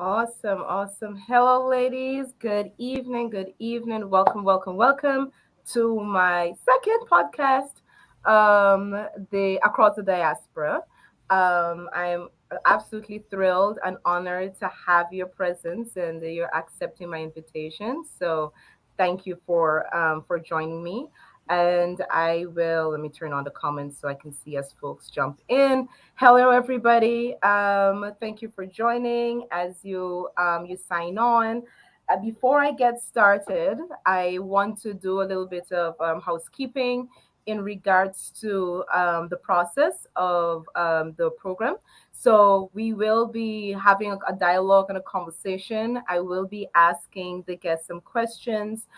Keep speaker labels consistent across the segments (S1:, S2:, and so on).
S1: Awesome, awesome. Hello, ladies. Good evening, good evening. Welcome, welcome, welcome to my second podcast, the Across the Diaspora. I'm absolutely thrilled and honored to have your presence and you're accepting my invitation. So, thank you for joining me. And I will let me turn on the comments so I can see as folks jump in. Hello, everybody. Thank you for joining as you sign on. Before I get started, I want to do a little bit of housekeeping in regards to the process of the program. So we will be having a dialogue and a conversation. I will be asking the guests some questions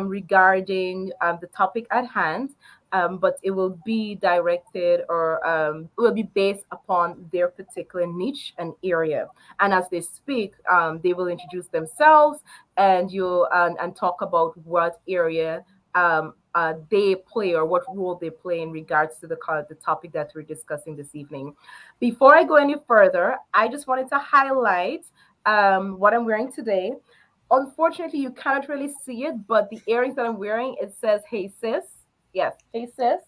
S1: regarding the topic at hand, but it will be directed or will be based upon their particular niche and area. And as they speak, they will introduce themselves and and talk about what area they play or what role they play in regards to the topic that we're discussing this evening. Before I go any further, I just wanted to highlight what I'm wearing today. Unfortunately, you cannot really see it, but the earrings that I'm wearing, it says "Hey sis." Yes, "Hey sis."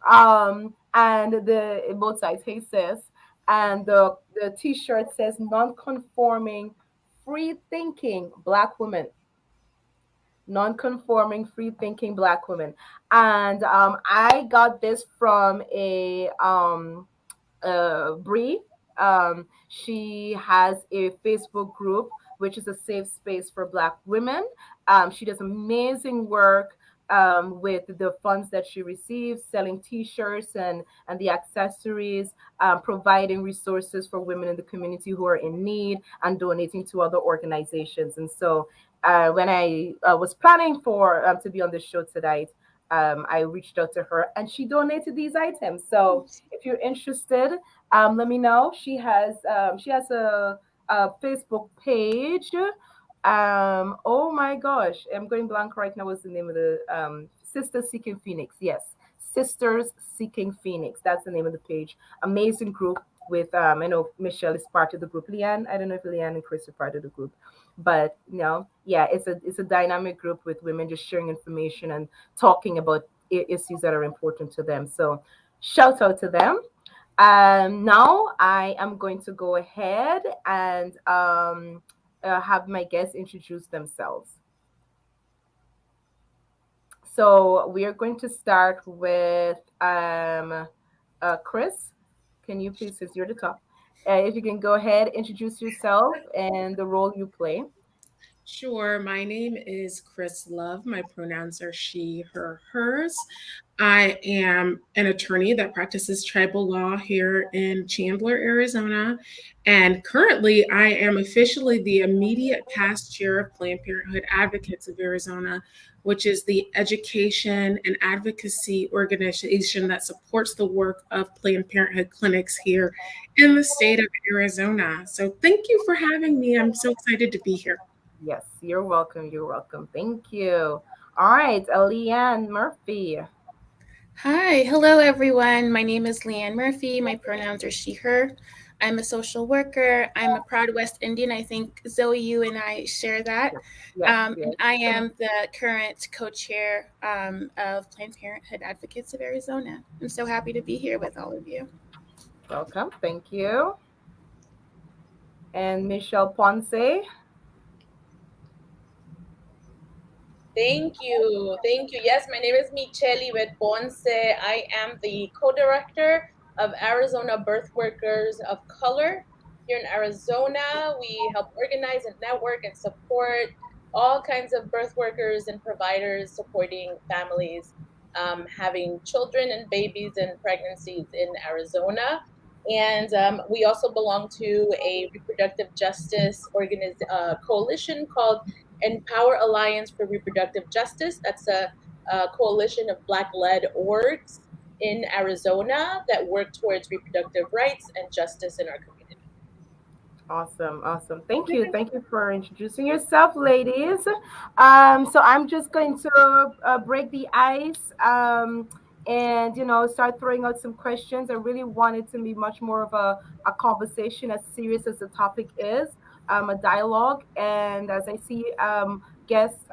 S1: And the both sides, "Hey sis," and the T-shirt says "Non-conforming, free-thinking Black woman." Non-conforming, free-thinking Black woman. And I got this from a Bree. She has a Facebook group, which is a safe space for Black women. She does amazing work with the funds that she receives, selling T-shirts and the accessories, providing resources for women in the community who are in need, and donating to other organizations. And so, when I was planning for to be on the show tonight, I reached out to her and she donated these items. So if you're interested, let me know. She has a Facebook page. Oh my gosh, I'm going blank right now. What's the name of the Sisters Seeking Phoenix? Yes, Sisters Seeking Phoenix. That's the name of the page. Amazing group with I know Michelle is part of the group. Leanne, I don't know if Leanne and Chris are part of the group, but yeah, it's a dynamic group with women just sharing information and talking about issues that are important to them. So shout out to them. Now I am going to go ahead and have my guests introduce themselves. So we are going to start with Chris. Can you please, since you're the top, if you can go ahead, introduce yourself and the role you play.
S2: Sure. My name is Chris Love. My pronouns are she, her, hers. I am an attorney that practices tribal law here in Chandler, Arizona. And currently, I am officially the immediate past chair of Planned Parenthood Advocates of Arizona, which is the education and advocacy organization that supports the work of Planned Parenthood clinics here in the state of Arizona. So, thank you for having me. I'm so excited to be here.
S1: Yes, you're welcome. You're welcome. Thank you. All right, Leanne Murphy.
S3: Hi, hello everyone. My name is Leanne Murphy. My pronouns are she, her. I'm a social worker. I'm a proud West Indian. I think Zoe, you and I share that.
S1: Yes, yes,
S3: And
S1: yes.
S3: I am the current co chair of Planned Parenthood Advocates of Arizona. I'm so happy to be here with all of you.
S1: Welcome. Thank you. And Michelle Ponce.
S4: Thank you. Thank you. Yes, my name is Micheli with Ponce. I am the co-director of Arizona Birth Workers of Color. Here in Arizona, we help organize and network and support all kinds of birth workers and providers supporting families having children and babies and pregnancies in Arizona. And we also belong to a reproductive justice coalition called Empower Alliance for Reproductive Justice. That's a coalition of Black-led orgs in Arizona that work towards reproductive rights and justice in our community.
S1: Awesome, awesome. Thank you. Thank you for introducing yourself, ladies. So I'm just going to break the ice and start throwing out some questions. I really want it to be much more of a conversation, as serious as the topic is. a dialogue. And as I see guests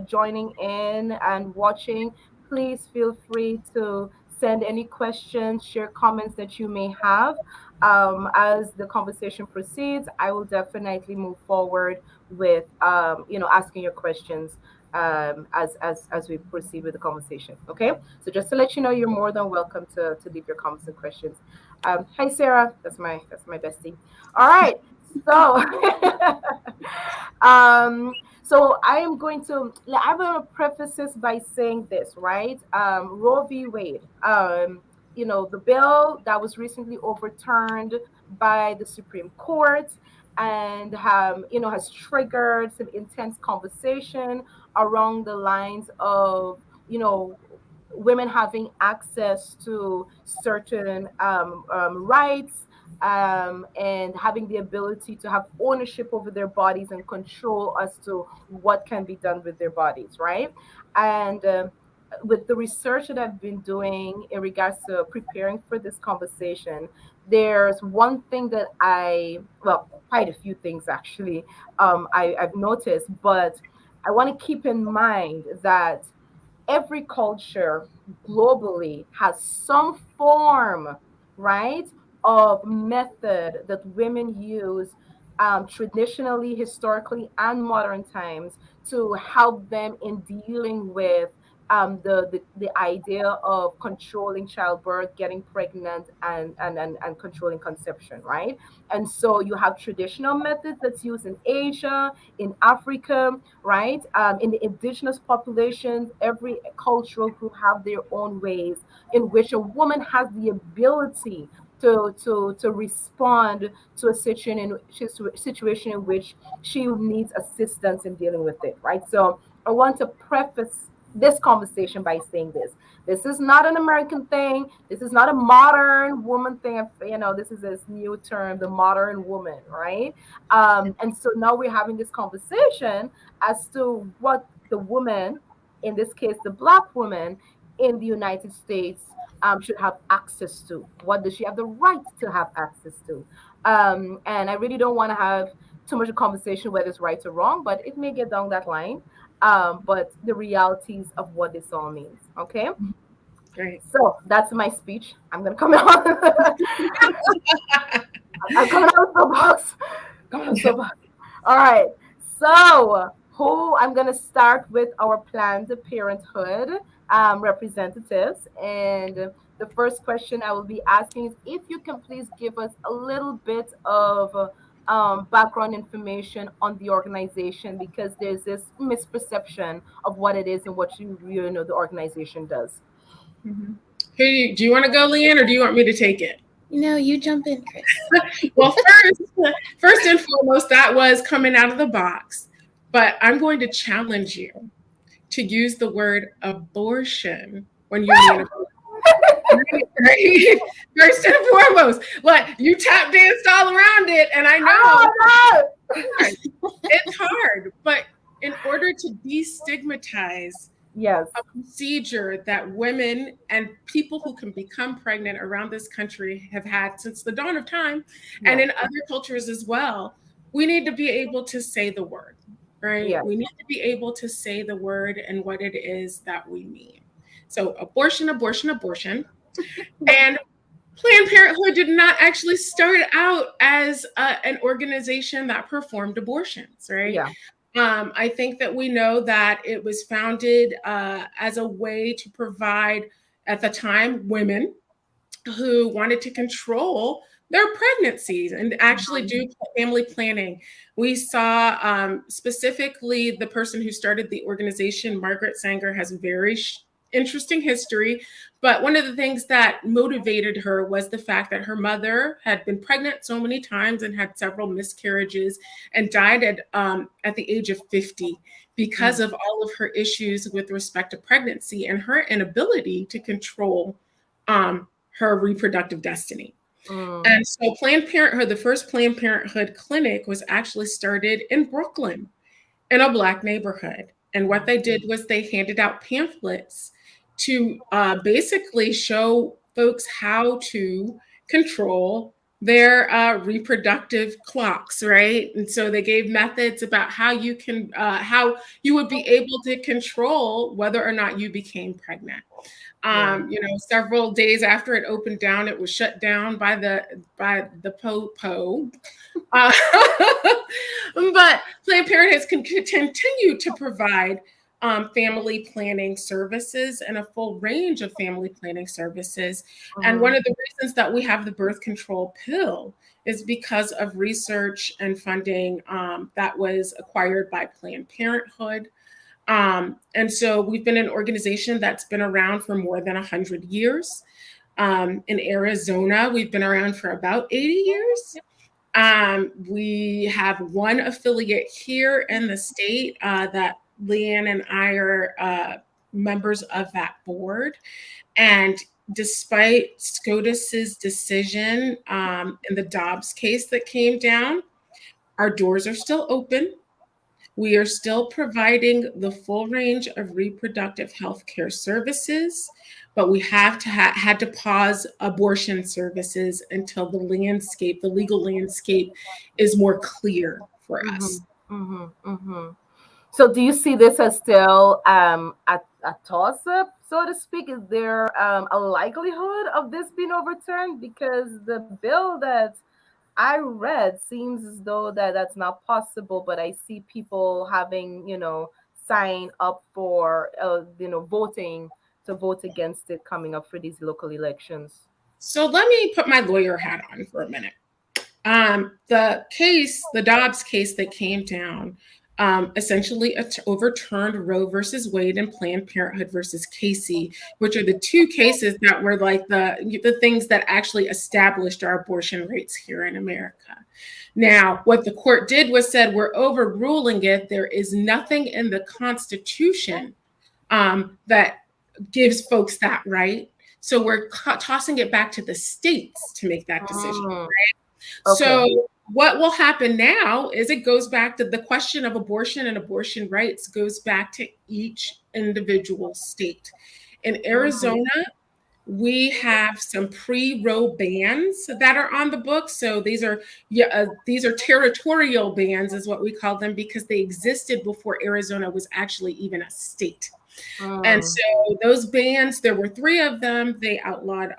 S1: joining in and watching, please feel free to send any questions, share comments that you may have. As the conversation proceeds, I will definitely move forward with asking your questions as we proceed with the conversation. Okay, so just to let you know, you're more than welcome to leave your comments and questions. Hi Sarah, that's my bestie. All right, so so I'm going to preface this by saying this, right? Roe v. Wade. The bill that was recently overturned by the Supreme Court and has triggered some intense conversation along the lines of women having access to certain rights, and having the ability to have ownership over their bodies and control as to what can be done with their bodies, right? And with the research that I've been doing in regards to preparing for this conversation, there's one thing that well, quite a few things actually, I've noticed, but I want to keep in mind that every culture globally has some form, right, of method that women use, traditionally, historically, and modern times, to help them in dealing with the idea of controlling childbirth, getting pregnant, and controlling conception, right? And so you have traditional methods that's used in Asia, in Africa, right? In the indigenous populations, every cultural group have their own ways in which a woman has the ability to respond to a situation in which she needs assistance in dealing with it, right? So I want to preface this conversation by saying this. This is not an American thing. This is not a modern woman thing. This is this new term, the modern woman, right? And so now we're having this conversation as to what the woman, in this case, the Black woman in the United States, should have access to. What does she have the right to have access to? And I really don't want to have too much of a conversation whether it's right or wrong, but it may get down that line. But the realities of what this all means. Okay.
S2: Great.
S1: So that's my speech. I'm gonna come out. I'm coming out of the box. Coming out of the box. All right. So, who I'm going to start with our Planned Parenthood representatives. And the first question I will be asking is if you can please give us a little bit of background information on the organization, because there's this misperception of what it is and what the organization does.
S2: Mm-hmm. Do you want to go, Leanne, or do you want me to take it?
S3: No, you jump in, Chris.
S2: Well, first and foremost, that was coming out of the box. But I'm going to challenge you to use the word abortion when you mean abortion. Right? First and foremost, what you tap danced all around it, and I know it's hard. But in order to destigmatize
S1: yes,
S2: a procedure that women and people who can become pregnant around this country have had since the dawn of time, and in other cultures as well, we need to be able to say the word, right?
S1: Yes.
S2: We need to be able to say the word and what it is that we mean. So abortion, abortion, abortion. And Planned Parenthood did not actually start out as an organization that performed abortions, right?
S1: Yeah.
S2: I think that we know that it was founded as a way to provide, at the time, women who wanted to control their pregnancies and actually do family planning. We saw specifically the person who started the organization, Margaret Sanger, has a very interesting history. But one of the things that motivated her was the fact that her mother had been pregnant so many times and had several miscarriages and died at the age of 50 because of all of her issues with respect to pregnancy and her inability to control her reproductive destiny. And so Planned Parenthood, the first Planned Parenthood clinic was actually started in Brooklyn in a Black neighborhood. And what they did was they handed out pamphlets to basically show folks how to control their reproductive clocks, right? And so they gave methods about how you would be able to control whether or not you became pregnant. Several days after it opened down, it was shut down by the po. Uh, but Planned Parenthood can continue to provide family planning services and a full range of family planning services. And one of the reasons that we have the birth control pill is because of research and funding that was acquired by Planned Parenthood. And so we've been an organization that's been around for more than 100 years. In Arizona, we've been around for about 80 years. We have one affiliate here in the state that Leanne and I are members of that board. And despite SCOTUS's decision in the Dobbs case that came down, our doors are still open. We are still providing the full range of reproductive health care services, but we have to had to pause abortion services until the legal landscape is more clear for us.
S1: So do you see this as still a toss-up, so to speak? Is there a likelihood of this being overturned? Because the bill that I read seems as though that's not possible, but I see people having, sign up for, voting to vote against it coming up for these local elections.
S2: So let me put my lawyer hat on for a minute. The Dobbs case that came down, essentially overturned Roe versus Wade and Planned Parenthood versus Casey, which are the two cases that were like the things that actually established our abortion rates here in America. Now, what the court did was said, we're overruling it. There is nothing in the Constitution that gives folks that right. So we're tossing it back to the states to make that decision, right? Okay. So what will happen now is it goes back to the question of abortion and abortion rights goes back to each individual state. In Arizona, we have some pre-Roe bans that are on the books. So these are territorial bans is what we call them because they existed before Arizona was actually even a state. And so those bans, there were 3 of them. They outlawed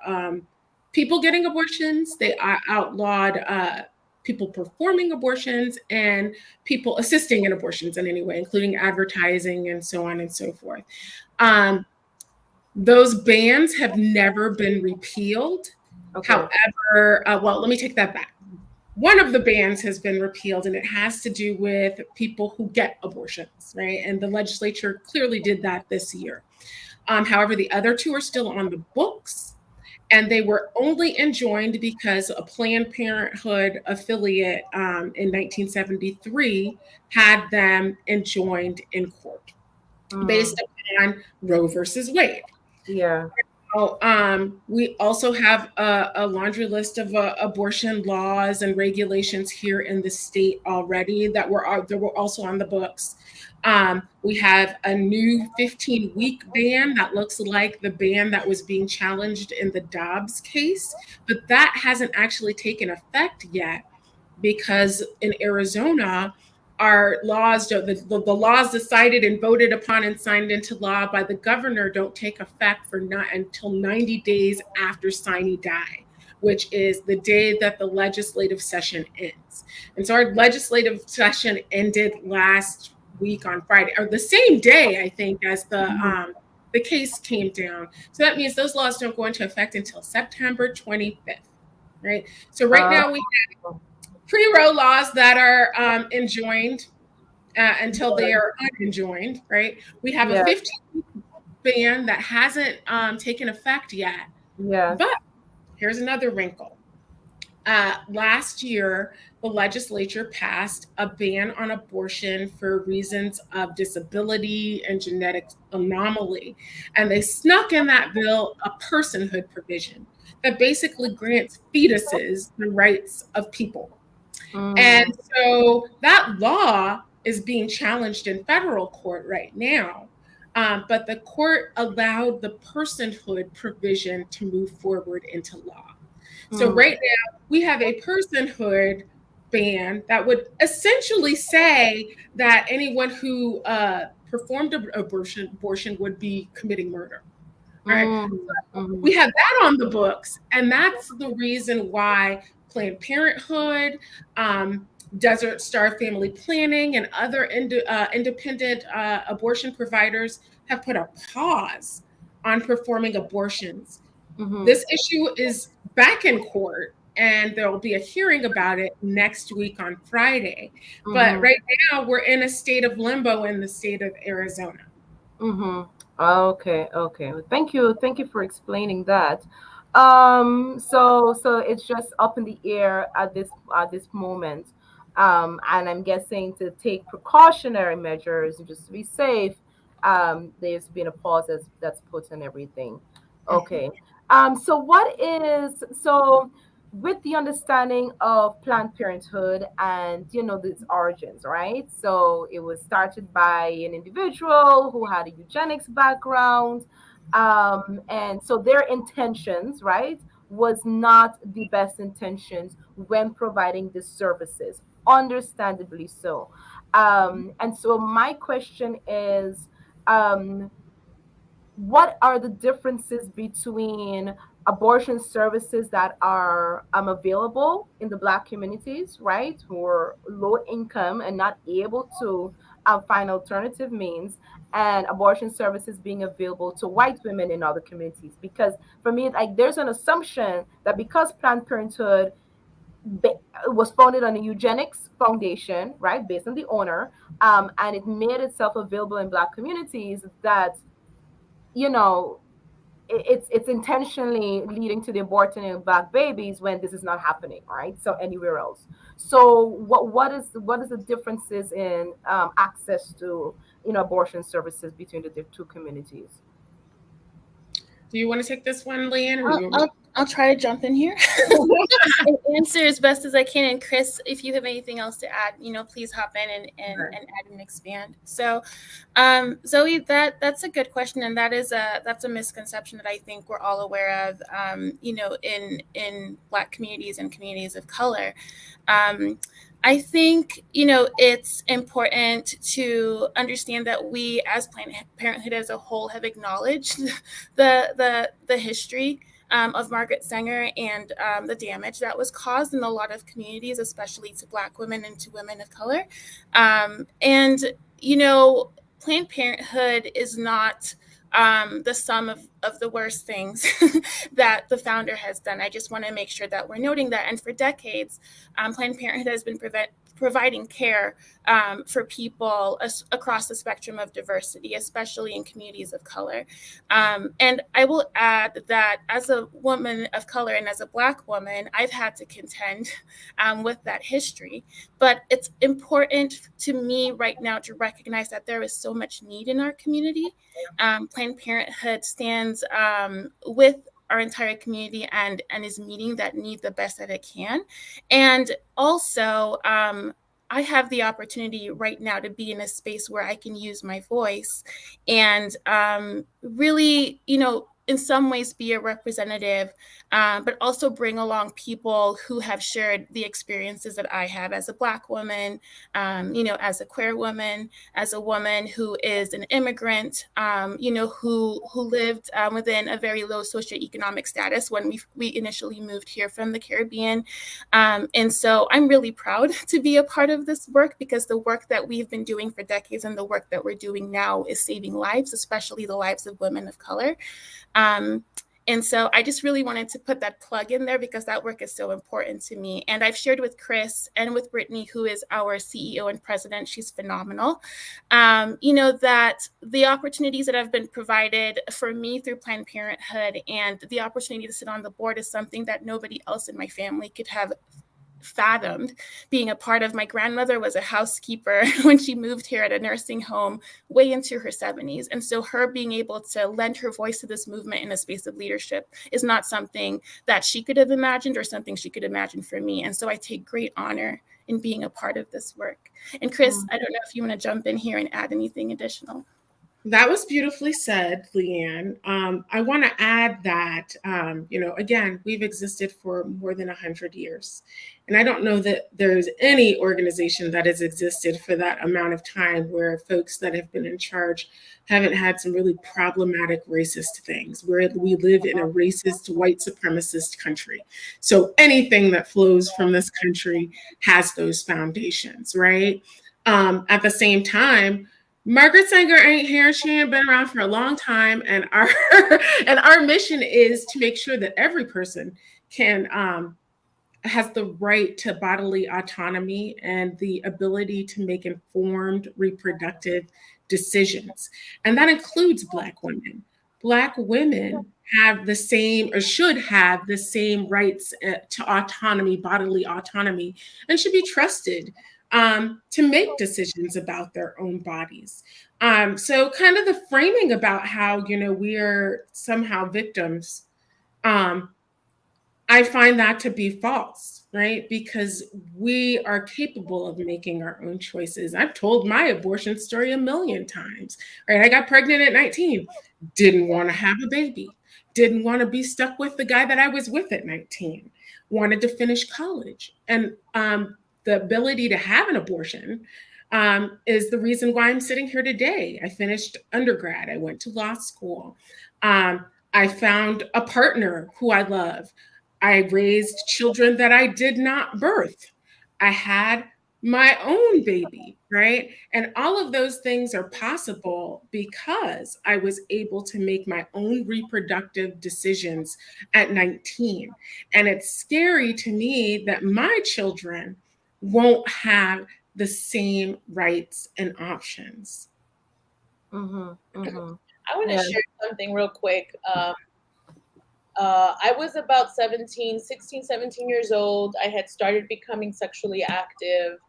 S2: people getting abortions. They outlawed people performing abortions and people assisting in abortions in any way, including advertising and so on and so forth. Those bans have never been repealed. Okay. However, let me take that back. One of the bans has been repealed, and it has to do with people who get abortions, right? And the legislature clearly did that this year. However, the other 2 are still on the books, and they were only enjoined because a Planned Parenthood affiliate in 1973 had them enjoined in court based upon Roe versus Wade.
S1: Yeah.
S2: We also have a laundry list of abortion laws and regulations here in the state already that were also on the books. We have a new 15-week ban that looks like the ban that was being challenged in the Dobbs case, but that hasn't actually taken effect yet because in Arizona, our laws, the laws decided and voted upon and signed into law by the governor don't take effect for not until 90 days after sine die, which is the day that the legislative session ends. And so our legislative session ended last week on Friday, or the same day, I think, as the case came down. So that means those laws don't go into effect until September 25th, right? So right now we have pre-Roe laws that are enjoined until they are unenjoined, right? We have a 15-week ban that hasn't taken effect yet.
S1: Yeah.
S2: But here's another wrinkle. Last year, the legislature passed a ban on abortion for reasons of disability and genetic anomaly. And they snuck in that bill a personhood provision that basically grants fetuses the rights of people. And so that law is being challenged in federal court right now. But the court allowed the personhood provision to move forward into law. So right now we have a personhood ban that would essentially say that anyone who performed an abortion would be committing murder. All right. We have that on the books, and that's the reason why Planned Parenthood, Desert Star Family Planning, and other independent abortion providers have put a pause on performing abortions. This issue is back in court, and there will be a hearing about it next week on Friday. But right now, we're in a state of limbo in the state of Arizona.
S1: Okay, okay. Thank you for explaining that. So it's just up in the air at this moment. And I'm guessing to take precautionary measures just to be safe. There's been a pause that's put on everything. Okay. So with the understanding of Planned Parenthood and its origins, right? So it was started by an individual who had a eugenics background, and so their intentions, right, was not the best intentions when providing the services, understandably so. And so my question is, um, what are the differences between abortion services that are available in the Black communities, right, who are low income and not able to find alternative means, and abortion services being available to white women in other communities? Because for me, like, there's an assumption that because Planned Parenthood was founded on a eugenics foundation, right, based on the owner, and it made itself available in Black communities, that you know it's intentionally leading to the aborting of Black babies when this is not happening, right? So anywhere else. So what is the differences in access to abortion services between the two communities?
S2: Do you want to take this one, Leanne, or you want me?
S3: I'll try to jump in here and answer as best as I can. And Chris, if you have anything else to add, please hop in and add and expand. So, Zoe, that's a good question, and that's a misconception that I think we're all aware of. In Black communities and communities of color. I think, it's important to understand that we as Planned Parenthood as a whole have acknowledged the history of Margaret Sanger and the damage that was caused in a lot of communities, especially to Black women and to women of color. And Planned Parenthood is not the sum of the worst things that the founder has done. I just want to make sure that we're noting that. And for decades, Planned Parenthood has been providing care for people across the spectrum of diversity, especially in communities of color. And I will add that as a woman of color and as a Black woman, I've had to contend with that history. But it's important to me right now to recognize that there is so much need in our community. Planned Parenthood stands with our entire community and is meeting that need the best that it can. And also, I have the opportunity right now to be in a space where I can use my voice and really, in some ways be a representative, but also bring along people who have shared the experiences that I have as a Black woman, as a queer woman, as a woman who is an immigrant, who lived within a very low socioeconomic status when we initially moved here from the Caribbean. And so I'm really proud to be a part of this work, because the work that we've been doing for decades and the work that we're doing now is saving lives, especially the lives of women of color. And so I just really wanted to put that plug in there because that work is so important to me. And I've shared with Chris and with Brittany, who is our CEO and president, she's phenomenal, that the opportunities that have been provided for me through Planned Parenthood and the opportunity to sit on the board is something that nobody else in my family could have fathomed being a part of. My grandmother was a housekeeper when she moved here at a nursing home way into her 70s. And so her being able to lend her voice to this movement in a space of leadership is not something that she could have imagined or something she could imagine for me. And so I take great honor in being a part of this work. And Chris, I don't know if you want to jump in here and add anything additional.
S2: That was beautifully said, Leanne. I want to add that, again, we've existed for more than 100 years. And I don't know that there's any organization that has existed for that amount of time where folks that have been in charge haven't had some really problematic racist things, where we live in a racist, white supremacist country. So anything that flows from this country has those foundations, right? At the same time, Margaret Sanger ain't here. She ain't been around for a long time, and our and our mission is to make sure that every person can has the right to bodily autonomy and the ability to make informed reproductive decisions, and that includes Black women. Black women have the same, or should have the same rights to autonomy, bodily autonomy, and should be trusted to make decisions about their own bodies. So kind of the framing about how, we're somehow victims, I find that to be false, right? Because we are capable of making our own choices. I've told my abortion story a million times, right? I got pregnant at 19, didn't want to have a baby, didn't want to be stuck with the guy that I was with at 19, wanted to finish college. And the ability to have an abortion is the reason why I'm sitting here today. I finished undergrad, I went to law school. I found a partner who I love. I raised children that I did not birth. I had my own baby, right? And all of those things are possible because I was able to make my own reproductive decisions at 19. And it's scary to me that my children won't have the same rights and options.
S1: Mm-hmm, mm-hmm.
S4: I want to share something real quick. I was about 16, 17 years old. I had started becoming sexually active.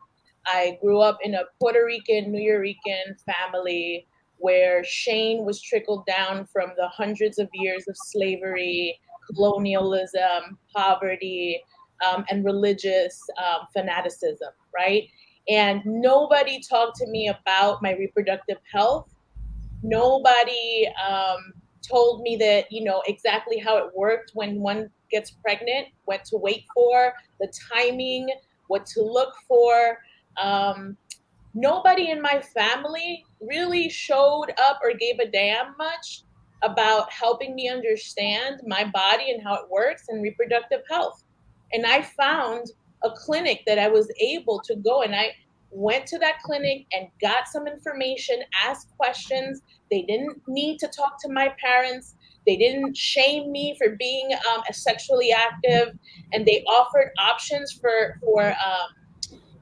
S4: I grew up in a Puerto Rican, Nuyorican family where shame was trickled down from the hundreds of years of slavery, colonialism, poverty, and religious fanaticism, right? And nobody talked to me about my reproductive health. Nobody told me that, exactly how it worked when one gets pregnant, what to wait for, the timing, what to look for. Nobody in my family really showed up or gave a damn much about helping me understand my body and how it works and reproductive health. And I found a clinic that I was able to go, and I went to that clinic and got some information, asked questions. They didn't need to talk to my parents. They didn't shame me for being sexually active, and they offered options for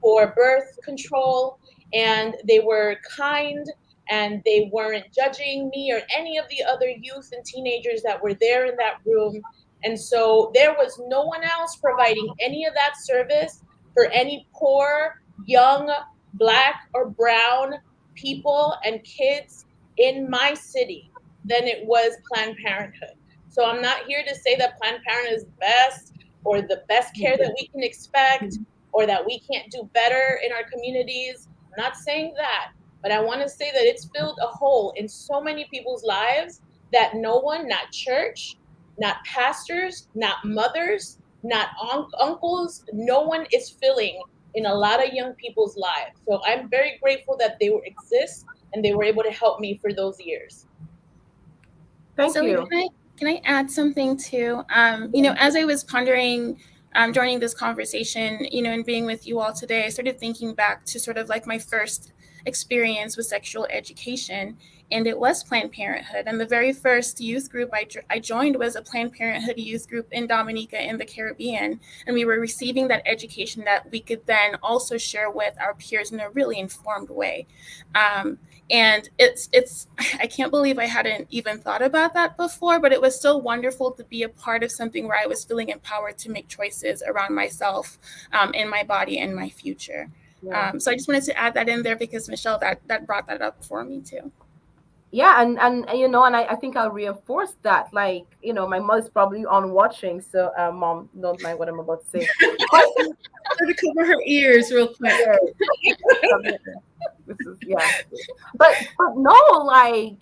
S4: birth control, and they were kind, and they weren't judging me or any of the other youth and teenagers that were there in that room. And so there was no one else providing any of that service for any poor, young, Black or brown people and kids in my city than it was Planned Parenthood. So I'm not here to say that Planned Parenthood is best or the best care that we can expect or that we can't do better in our communities. I'm not saying that, but I want to say that it's filled a hole in so many people's lives that no one, not church, not pastors, not mothers, not uncles, no one is filling in a lot of young people's lives. So I'm very grateful that they exist and they were able to help me for those years.
S1: Thank you.
S3: Can I add something too? As I was pondering joining this conversation, and being with you all today, I started thinking back to sort of like my first experience with sexual education, and it was Planned Parenthood. And the very first youth group I joined was a Planned Parenthood youth group in Dominica in the Caribbean, and we were receiving that education that we could then also share with our peers in a really informed way. And it's I can't believe I hadn't even thought about that before, but it was so wonderful to be a part of something where I was feeling empowered to make choices around myself, and my body and my future. Yeah. So I just wanted to add that in there because Michelle, that brought that up for me too.
S1: Yeah, and I think I'll reinforce that. Like, my mom's probably on watching, so Mom, don't mind what I'm about to say.
S2: To cover her ears real quick.
S1: This is yeah. But no, like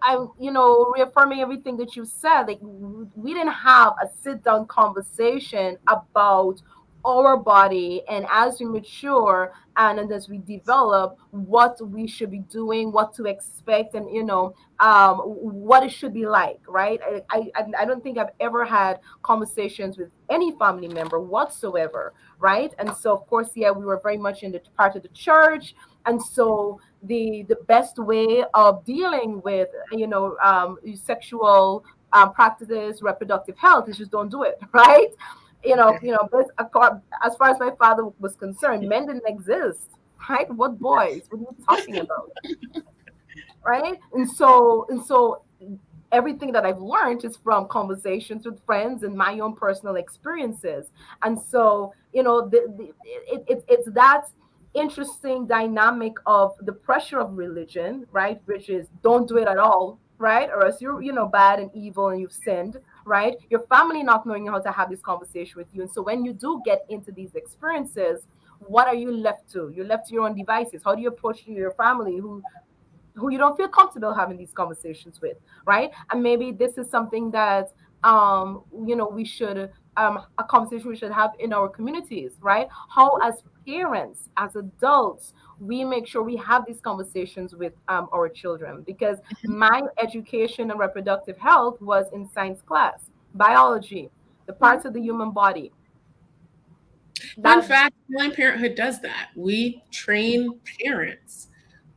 S1: I'm reaffirming everything that you said. Like we didn't have a sit down conversation about our body, and as we mature and as we develop, what we should be doing, what to expect, and what it should be like, right? I don't think I've ever had conversations with any family member whatsoever, right? And so of course, yeah, we were very much in the part of the church, and so the best way of dealing with sexual practices, reproductive health is just don't do it, right? But as far as my father was concerned, men didn't exist, right? What boys? What are you talking about, right? And so everything that I've learned is from conversations with friends and my own personal experiences. And so, it's that interesting dynamic of the pressure of religion, right? Which is don't do it at all, right? Or else you're, bad and evil and you've sinned, right? Your family not knowing how to have this conversation with you. And so when you do get into these experiences, what are you left to? You're left to your own devices. How do you approach your family who you don't feel comfortable having these conversations with, right? And maybe this is something that we should a conversation we should have in our communities, right? How as parents, as adults, we make sure we have these conversations with our children, because my education and reproductive health was in science class, biology, the parts of the human body.
S2: Fun
S1: That
S2: fact, Planned Parenthood does that. We train parents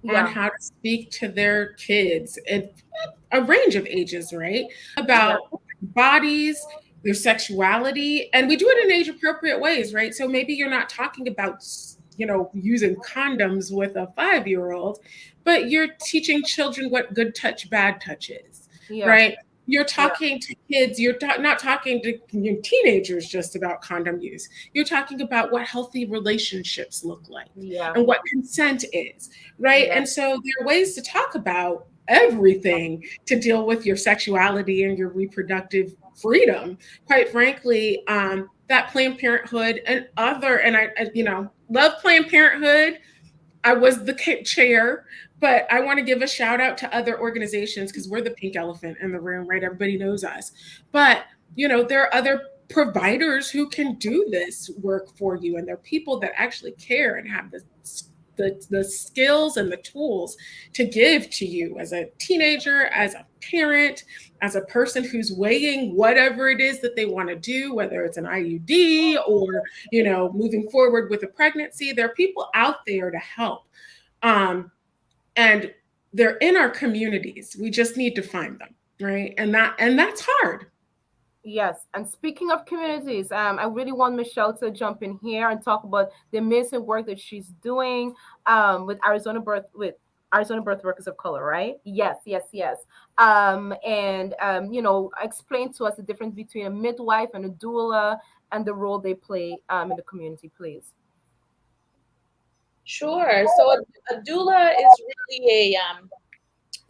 S2: on
S1: yeah,
S2: how to speak to their kids at a range of ages, right?
S1: yeah,
S2: About bodies, their sexuality, and we do it in age appropriate ways, right? So maybe you're not talking about, using condoms with a 5-year-old, but you're teaching children what good touch, bad touch is,
S1: yeah,
S2: right? You're
S1: yeah,
S2: talking to kids, you're not talking to teenagers just about condom use. You're talking about what healthy relationships look like
S1: yeah,
S2: and what consent is, right?
S1: yeah.
S2: And so there are ways to talk about everything to deal with your sexuality and your reproductive freedom. Quite frankly, that Planned Parenthood and I love Planned Parenthood. I was the chair, but I want to give a shout out to other organizations because we're the pink elephant in the room, right? Everybody knows us. But, there are other providers who can do this work for you, and there are people that actually care and have the skills and the tools to give to you as a teenager, as a parent, as a person who's weighing whatever it is that they want to do, whether it's an IUD or, moving forward with a pregnancy. There are people out there to help. And they're in our communities. We just need to find them, right? And that's hard.
S1: Yes, and speaking of communities, I really want Michelle to jump in here and talk about the amazing work that she's doing with Arizona Birth Workers of Color, right? Yes, yes, yes. And explain to us the difference between a midwife and a doula and the role they play in the community, please.
S4: Sure. So a doula is really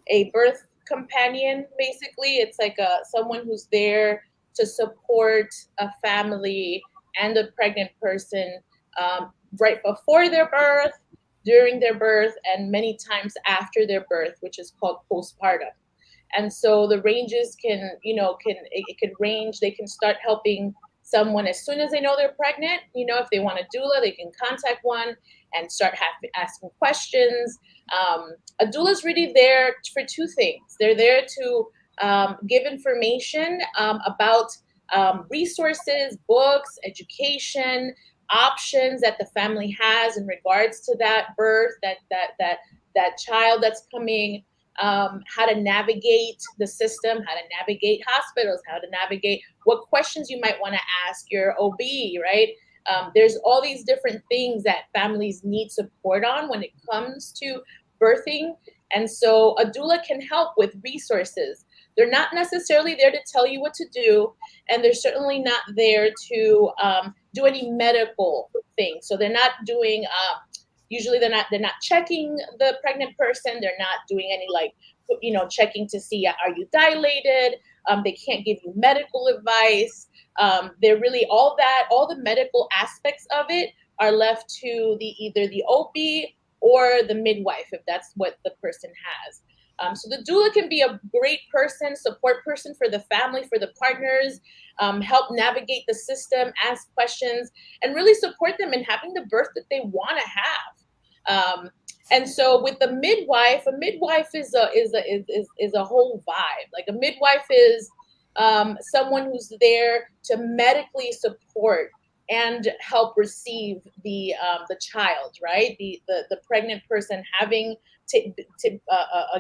S4: a birth companion. Basically, it's like someone who's there to support a family and a pregnant person right before their birth, during their birth, and many times after their birth, which is called postpartum. And so the ranges it could range. They can start helping someone as soon as they know they're pregnant. If they want a doula, they can contact one and start asking questions. A doula is really there for two things. They're there to give information about resources, books, education, options that the family has in regards to that birth, that child that's coming, how to navigate the system, how to navigate hospitals, how to navigate what questions you might want to ask your OB, right? There's all these different things that families need support on when it comes to birthing. And so a doula can help with resources. They're not necessarily there to tell you what to do, and they're certainly not there to do any medical things. So they're not doing usually they're not checking the pregnant person. They're not doing any checking to see, are you dilated? They can't give you medical advice. They're really all the medical aspects of it are left to either the OB or the midwife, if that's what the person has. So the doula can be a great person, support person for the family, for the partners, help navigate the system, ask questions, and really support them in having the birth that they want to have. And so with the midwife, a midwife is a whole vibe. Like a midwife is someone who's there to medically support and help receive the child, right? The pregnant person having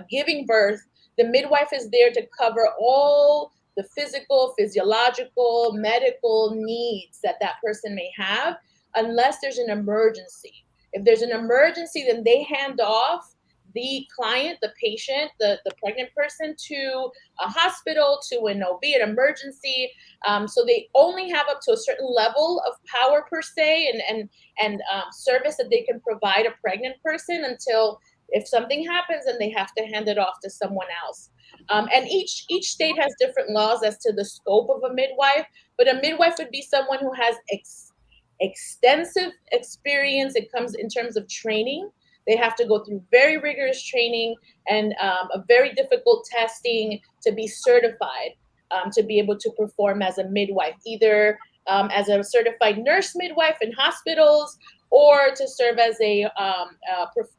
S4: giving birth. The midwife is there to cover all the physical, physiological, medical needs that that person may have, unless there's an emergency. If there's an emergency, then they hand off the client, the patient, the pregnant person to a hospital, to an OB, an emergency. So they only have up to a certain level of power per se and service that they can provide a pregnant person until if something happens and they have to hand it off to someone else. And each state has different laws as to the scope of a midwife, but a midwife would be someone who has extensive experience. It comes in terms of training. They have to go through very rigorous training and a very difficult testing to be certified to be able to perform as a midwife, either as a certified nurse midwife in hospitals or to serve as a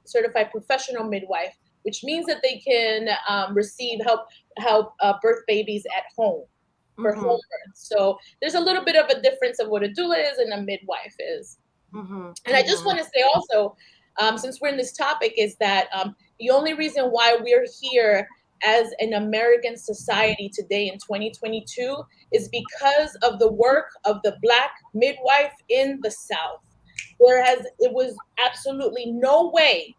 S4: certified professional midwife, which means that they can receive help birth babies at home for home birth. So there's a little bit of a difference of what a doula is and a midwife is. And I just want to say also, since we're in this topic, is that the only reason why we're here as an American society today in 2022 is because of the work of the Black midwife in the South. It was absolutely no way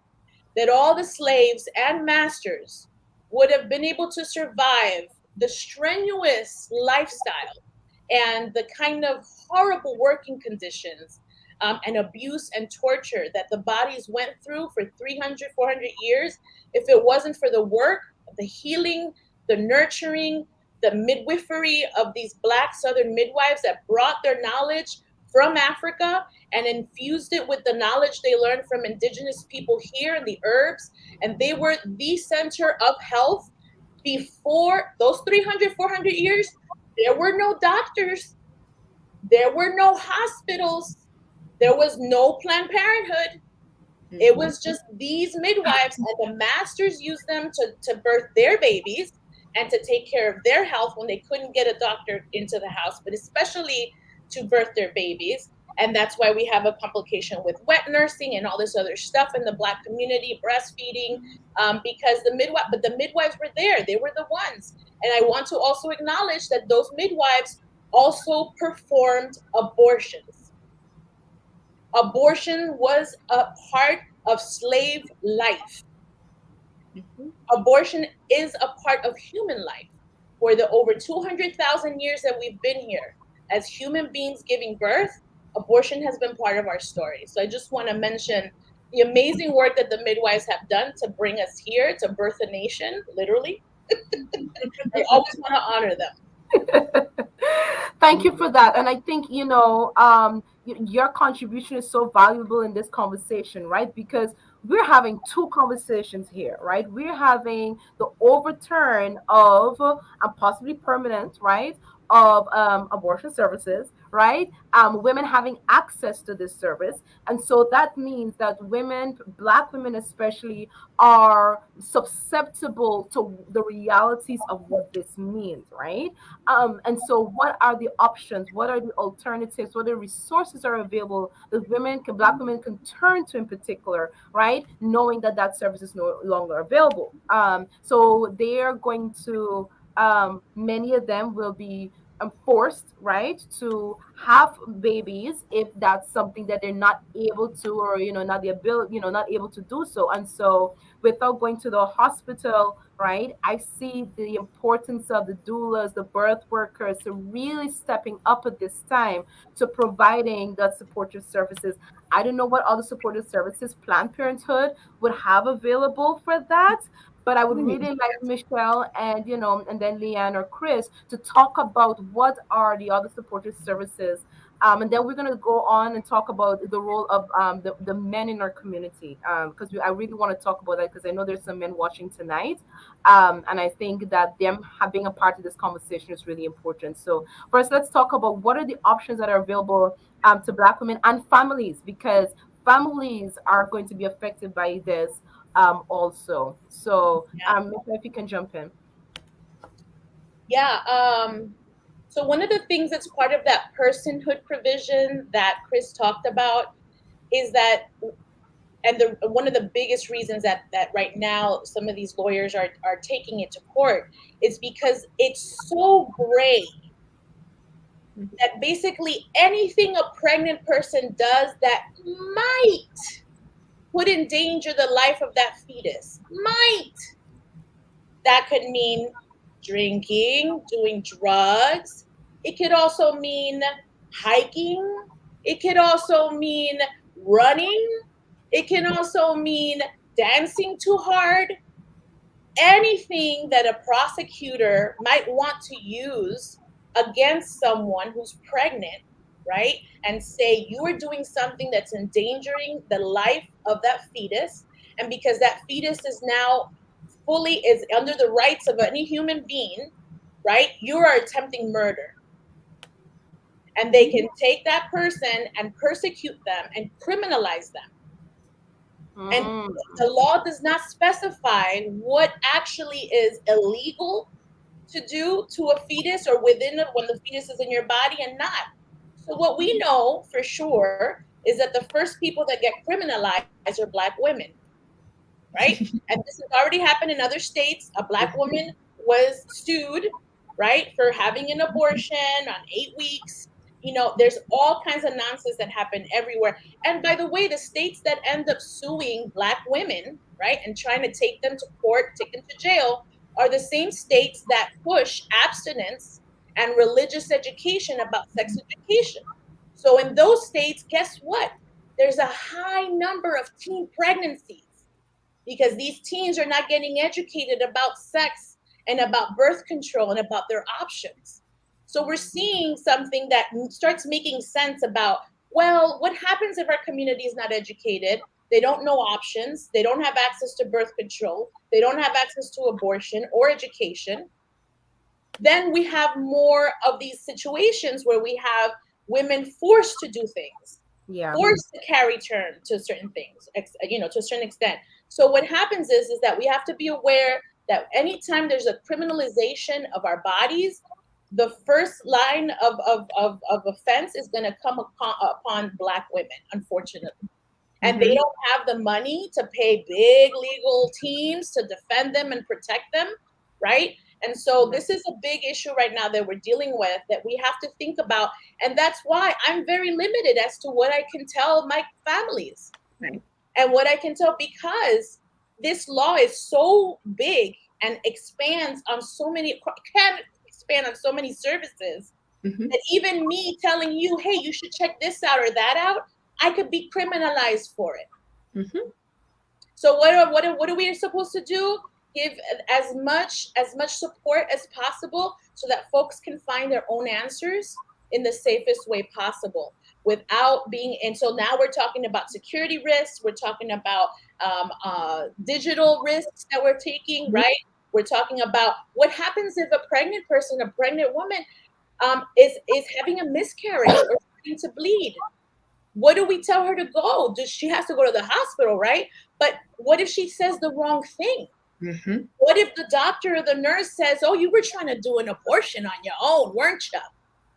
S4: that all the slaves and masters would have been able to survive the strenuous lifestyle and the kind of horrible working conditions and abuse and torture that the bodies went through for 300, 400 years if it wasn't for the work, the healing, the nurturing, the midwifery of these Black Southern midwives that brought their knowledge from Africa and infused it with the knowledge they learned from indigenous people here and the herbs. And they were the center of health before those 300, 400 years. There were no doctors. There were no hospitals. There was no Planned Parenthood. It was just these midwives, and the masters used them to birth their babies and to take care of their health when they couldn't get a doctor into the house, but especially to birth their babies. And that's why we have a complication with wet nursing and all this other stuff in the Black community, breastfeeding, because the midwives were there. They were the ones. And I want to also acknowledge that those midwives also performed abortions. Abortion was a part of slave life. Abortion is a part of human life. For the over 200,000 years that we've been here as human beings giving birth, abortion has been part of our story. So I just want to mention the amazing work that the midwives have done to bring us here, to birth a nation, literally. I always want to honor them.
S1: Thank you for that. And I think, your contribution is so valuable in this conversation, right? Because we're having two conversations here, right? We're having the overturn of and possibly permanent, right, of abortion services, right? Women having access to this service. And so that means that women, Black women especially, are susceptible to the realities of what this means, right? And so what are the options? What are the alternatives? What are the resources are available that Black women can turn to in particular, right? Knowing that that service is no longer available. So they are going to, many of them will be forced, right, to have babies if that's something that they're not able to, or not the ability, not able to do so. And so without going to the hospital, right, I see the importance of the doulas, the birth workers, to really stepping up at this time to providing the supportive services. I don't know what other supportive services Planned Parenthood would have available for that, but I would really like Michelle and and then Leanne or Chris to talk about what are the other supportive services And then we're going to go on and talk about the role of the men in our community, because I really want to talk about that, because I know there's some men watching tonight. And I think that them being a part of this conversation is really important. So first, let's talk about what are the options that are available to Black women and families, because families are going to be affected by this also. So, Michelle, if you can jump in.
S4: Yeah. So one of the things that's part of that personhood provision that Chris talked about is that, and one of the biggest reasons that right now some of these lawyers are taking it to court is because it's so gray that basically anything a pregnant person does that might put in danger the life of that fetus, that could mean drinking, doing drugs. It could also mean hiking. It could also mean running. It can also mean dancing too hard. Anything that a prosecutor might want to use against someone who's pregnant, right? And say you are doing something that's endangering the life of that fetus. And because that fetus is now fully is under the rights of any human being, right? You are attempting murder. And they can take that person and persecute them and criminalize them. And the law does not specify what actually is illegal to do to a fetus or when the fetus is in your body and not. So what we know for sure is that the first people that get criminalized are Black women, right? And this has already happened in other states. A Black woman was sued, right, for having an abortion on 8 weeks. There's all kinds of nonsense that happen everywhere. And by the way, the states that end up suing Black women, right, and trying to take them to court, take them to jail, are the same states that push abstinence and religious education about sex education. So in those states, guess what? There's a high number of teen pregnancies because these teens are not getting educated about sex and about birth control and about their options. So we're seeing something that starts making sense about, well, what happens if our community is not educated? They don't know options. They don't have access to birth control. They don't have access to abortion or education. Then we have more of these situations where we have women forced to do things, forced to carry term to certain things, to a certain extent. So what happens is that we have to be aware that anytime there's a criminalization of our bodies, the first line of offense is going to come upon Black women, unfortunately. And they don't have the money to pay big legal teams to defend them and protect them, right? And so this is a big issue right now that we're dealing with that we have to think about. And that's why I'm very limited as to what I can tell my families. Right. And what I can tell, because this law is so big and expands on so many, can expand on so many services, that even me telling you, hey, you should check this out or that out, I could be criminalized for it. So what are we supposed to do? Give as much support as possible so that folks can find their own answers in the safest way possible without being. And so now we're talking about security risks. We're talking about digital risks that we're taking, right? We're talking about what happens if a pregnant person, a pregnant woman, is having a miscarriage or starting to bleed. What do we tell her to go? She has to go to the hospital, right? But what if she says the wrong thing? What if the doctor or the nurse says, oh, you were trying to do an abortion on your own, weren't you?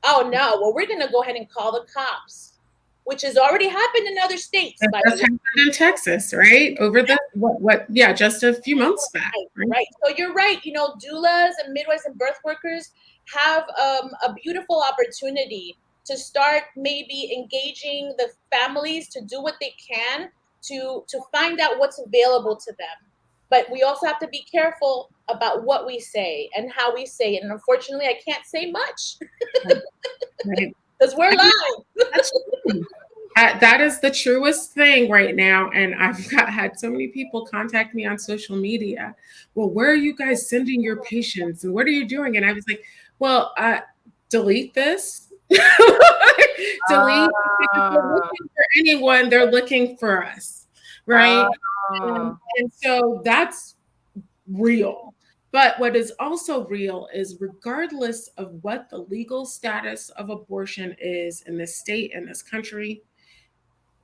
S4: Oh, no. Well, we're going to go ahead and call the cops, which has already happened in other states.
S2: That just happened in Texas, right? Over the, just a few months back.
S4: Right. So you're right. Doulas and midwives and birth workers have a beautiful opportunity to start maybe engaging the families to do what they can to find out what's available to them. But we also have to be careful about what we say and how we say it. And unfortunately, I can't say much because we're live.
S2: That is the truest thing right now. And I've had so many people contact me on social media. Well, where are you guys sending your patients? And what are you doing? And I was like, well, delete this. So we, if they're
S1: Ah,
S2: looking for anyone, they're looking for us, right?
S1: ah,
S2: And so that's real. But what is also real is regardless of what the legal status of abortion is in this state, in this country,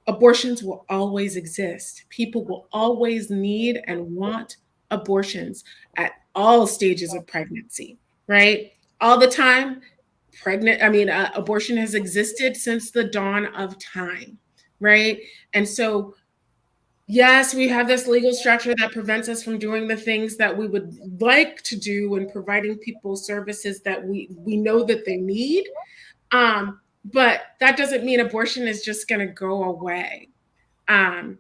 S2: abortions will always exist. People will always need and want abortions at all stages of pregnancy, right? All the time. Abortion has existed since the dawn of time, right? And so yes, we have this legal structure that prevents us from doing the things that we would like to do and providing people services that we know that they need. But that doesn't mean abortion is just going to go away. Um,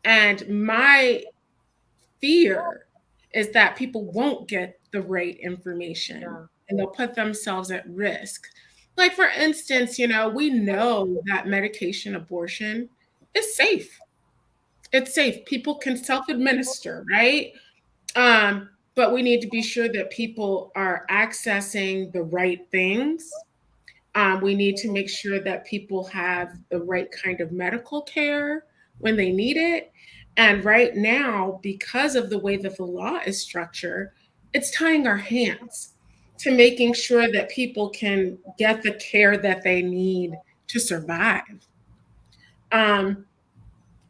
S2: and my fear is that people won't get the right information
S1: yeah,
S2: and they'll put themselves at risk. Like, for instance, we know that medication abortion is safe. It's safe. People can self administer, right? But we need to be sure that people are accessing the right things. We need to make sure that people have the right kind of medical care when they need it. And right now, because of the way that the law is structured, it's tying our hands to making sure that people can get the care that they need to survive. Um,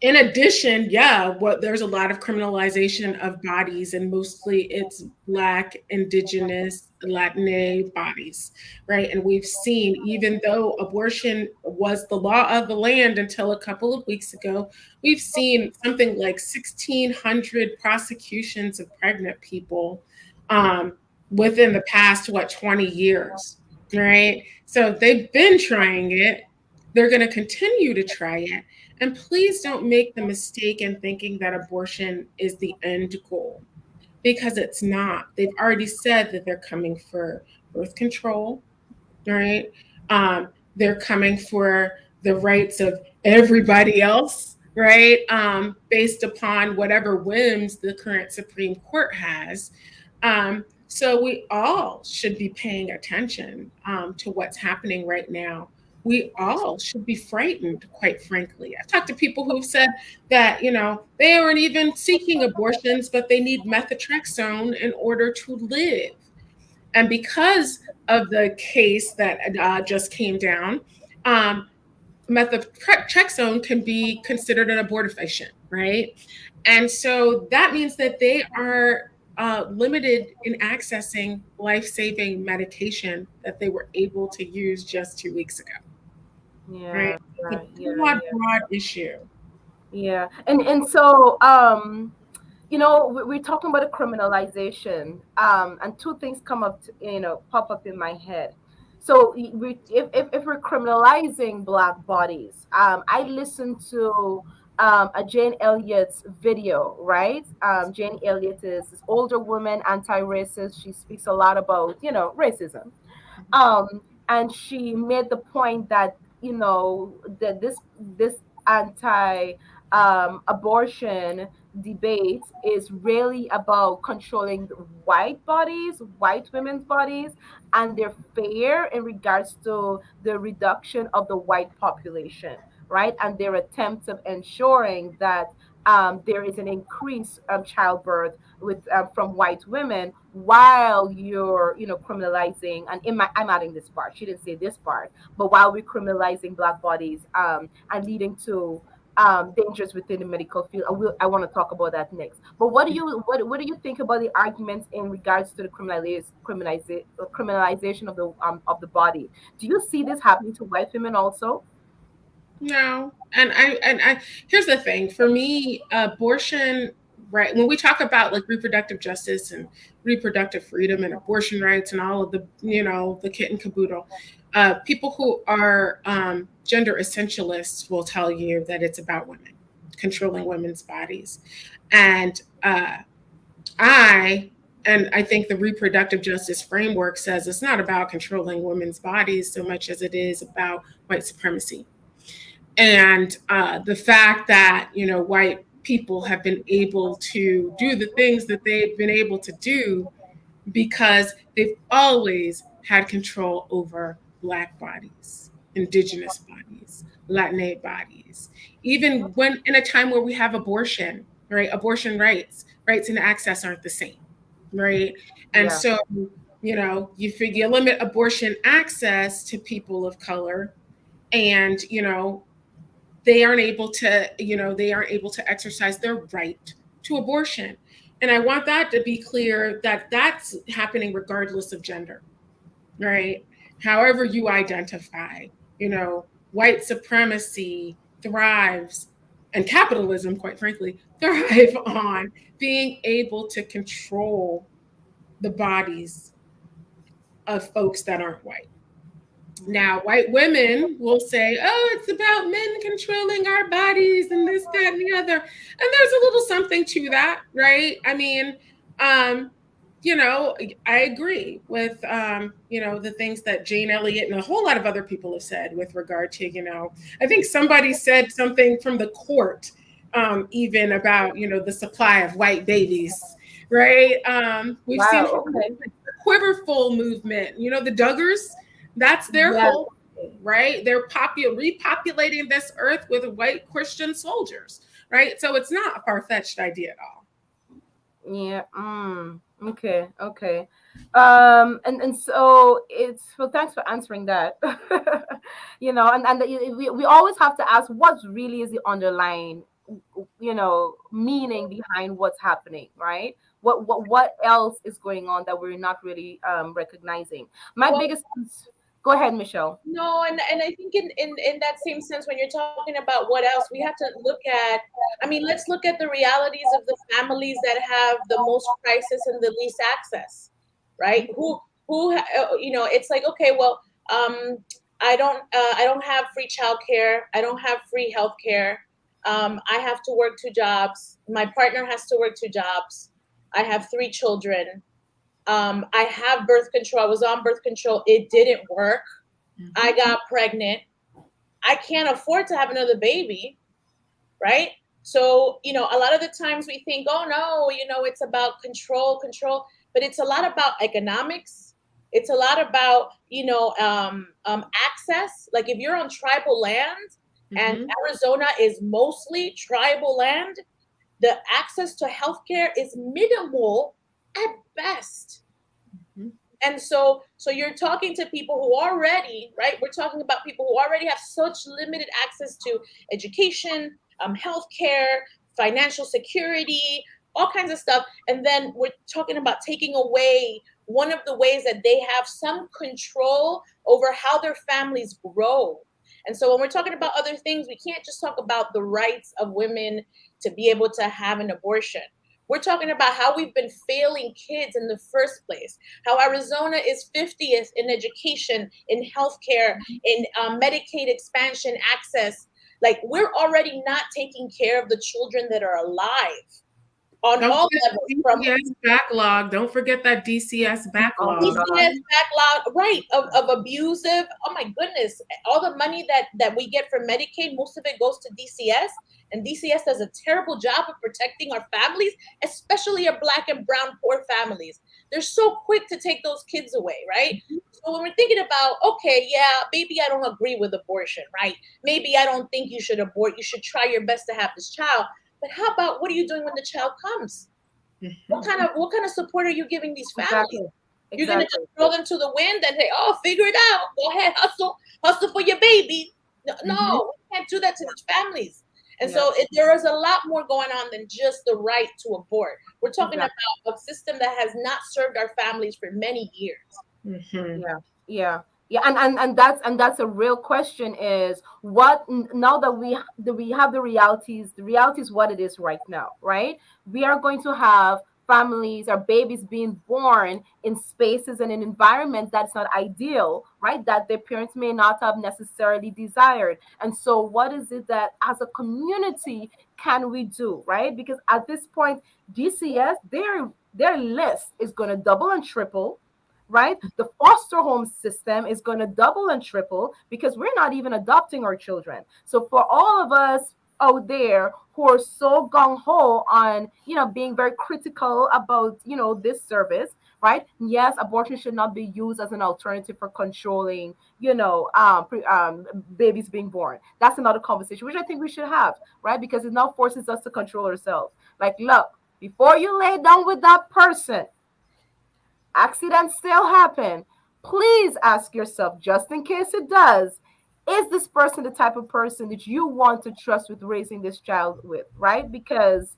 S2: in addition, yeah, there's a lot of criminalization of bodies, and mostly it's Black, Indigenous, Latinx bodies, right? And we've seen, even though abortion was the law of the land until a couple of weeks ago, we've seen something like 1,600 prosecutions of pregnant people within the past, 20 years, right? So they've been trying it. They're going to continue to try it. And please don't make the mistake in thinking that abortion is the end goal, because it's not. They've already said that they're coming for birth control, right? They're coming for the rights of everybody else, right? Based upon whatever whims the current Supreme Court has. So we all should be paying attention to what's happening right now. We all should be frightened, quite frankly. I've talked to people who've said that, they aren't even seeking abortions, but they need methotrexone in order to live. And because of the case that just came down, methotrexone can be considered an abortifacient, right? And so that means that they are limited in accessing life-saving medication that they were able to use just 2 weeks ago, right?
S1: yeah,
S2: It's
S1: yeah,
S2: a
S1: yeah,
S2: broad,
S1: yeah.
S2: broad issue.
S1: Yeah, and so we're talking about the criminalization, and two things come up, pop up in my head. So if we're criminalizing Black bodies, I listened to a Jane Elliott's video, right? Jane Elliott is this older woman, anti-racist. She speaks a lot about racism, and she made the point that that this anti abortion debate is really about controlling white bodies, white women's bodies, and their fear in regards to the reduction of the white population, right? And their attempt of ensuring that there is an increase of childbirth with from white women, while you're criminalizing, and I'm adding this part, she didn't say this part, but while we're criminalizing Black bodies and leading to dangers within the medical field. I want to talk about that next. But what do you think about the arguments in regards to the criminalization of the body? Do you see this happening to white women also?
S2: No. And I here's the thing. For me, abortion, right, when we talk about like reproductive justice and reproductive freedom and abortion rights and all of the, the kit and caboodle, people who are gender essentialists will tell you that it's about women, controlling women's bodies. And I and I think the reproductive justice framework says it's not about controlling women's bodies so much as it is about white supremacy. And the fact that white people have been able to do the things that they've been able to do because they've always had control over Black bodies, Indigenous bodies, Latinx bodies, even when in a time where we have abortion, right? Abortion rights and access aren't the same, right? And
S1: Yeah.
S2: so, you figure limit abortion access to people of color, and they aren't able to exercise their right to abortion. And I want that to be clear, that that's happening regardless of gender, right? However you identify, white supremacy thrives, and capitalism, quite frankly, thrive on being able to control the bodies of folks that aren't white. Now, white women will say, oh, it's about men controlling our bodies and this, that, and the other. And there's a little something to that, right? I mean, um, I agree with, the things that Jane Elliott and a whole lot of other people have said with regard to, I think somebody said something from the court, even about, the supply of white babies, right? We've seen
S1: Wow. Okay.
S2: the Quiverful movement, the Duggars. That's their
S1: Yes.
S2: hope, right? They're repopulating this earth with white Christian soldiers, right? So it's not a far-fetched idea at all.
S1: Yeah. Okay. Okay. And so it's well. Thanks for answering that. We always have to ask what really is the underlying, meaning behind what's happening, right? What else is going on that we're not really recognizing? My
S4: Well,
S1: biggest. Go ahead, Michelle.
S4: no, and I think in that same sense, when you're talking about what else, we have to look at, I mean, let's look at the realities of the families that have the most crisis and the least access, right? It's like, okay, well, I don't have free childcare. I don't have free healthcare. I have to work 2 jobs. My partner has to work 2 jobs. I have 3 children. I have birth control. I was on birth control. It didn't work. I got pregnant. I can't afford to have another baby, right? So, a lot of the times we think, oh no, it's about control, but it's a lot about economics. It's a lot about, access. Like if you're on tribal land, and Arizona is mostly tribal land, the access to healthcare is minimal at best. And so you're talking to people who already, right? We're talking about people who already have such limited access to education, healthcare, financial security, all kinds of stuff. And then we're talking about taking away one of the ways that they have some control over how their families grow. And so when we're talking about other things, we can't just talk about the rights of women to be able to have an abortion. We're talking about how we've been failing kids in the first place, how Arizona is 50th in education, in healthcare, in Medicaid expansion access. Like we're already not taking care of the children that are alive on
S2: Don't
S4: all
S2: forget
S4: levels.
S2: the
S4: From
S2: DCS backlog. Don't forget that DCS backlog.
S4: DCS backlog, right, of abusive. Oh my goodness. All the money that we get from Medicaid, most of it goes to DCS. And DCS does a terrible job of protecting our families, especially our Black and brown poor families. They're so quick to take those kids away, right? So when we're thinking about, okay, yeah, maybe I don't agree with abortion, right? Maybe I don't think you should abort. You should try your best to have this child. But how about what are you doing when the child comes? What kind of support are you giving these families?
S1: Exactly.
S4: You're gonna just throw them to the wind and say, "Oh, figure it out. Go ahead, hustle for your baby." No, we can't do that to these families. And so there is a lot more going on than just the right to abort. We're talking about a system that has not served our families for many years.
S1: Yeah. And that's a real question, is what now that we have the realities what it is right now, right? We are going to have families or babies being born in spaces and in environments that's not ideal, right? That their parents may not have necessarily desired. And so what is it that as a community can we do, right? Because at this point, DCS, their list is going to double and triple, right? The foster home system is going to double and triple because we're not even adopting our children. So for all of us out there who are so gung-ho on, being very critical about, this service, right? Yes, abortion should not be used as an alternative for controlling, babies being born. That's another conversation, which I think we should have, right? Because it now forces us to control ourselves. Like, look, before you lay down with that person, accidents still happen. Please ask yourself, just in case it does, is this person the type of person that you want to trust with raising this child with, right? Because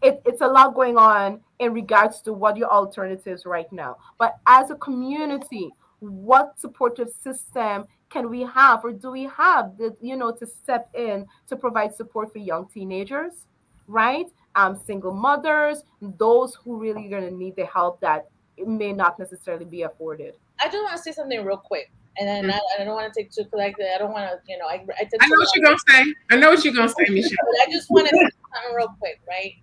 S1: it's a lot going on in regards to what your alternatives right now. But as a community, what supportive system can we have, or do we have that, to step in to provide support for young teenagers, right? Single mothers, those who really gonna need the help that it may not necessarily be afforded.
S4: I just want to say something real quick, and then I don't want to take too collective. I don't want to, I took
S2: I know
S4: too
S2: what you're gonna say. I know what you're gonna say, Michelle.
S4: but I just want to say something real quick, right?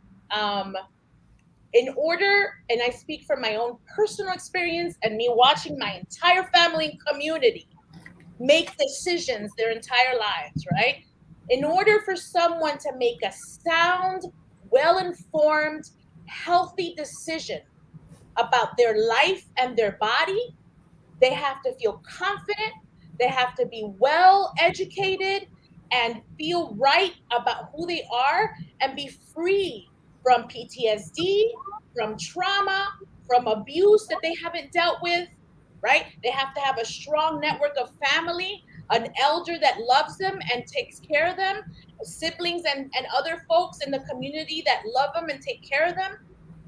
S4: In order, and I speak from my own personal experience and me watching my entire family and community make decisions their entire lives, right? In order for someone to make a sound, well-informed, healthy decision about their life and their body, they have to feel confident, they have to be well educated and feel right about who they are and be free from PTSD, from trauma, from abuse that they haven't dealt with, right? They have to have a strong network of family, an elder that loves them and takes care of them, siblings and other folks in the community that love them and take care of them.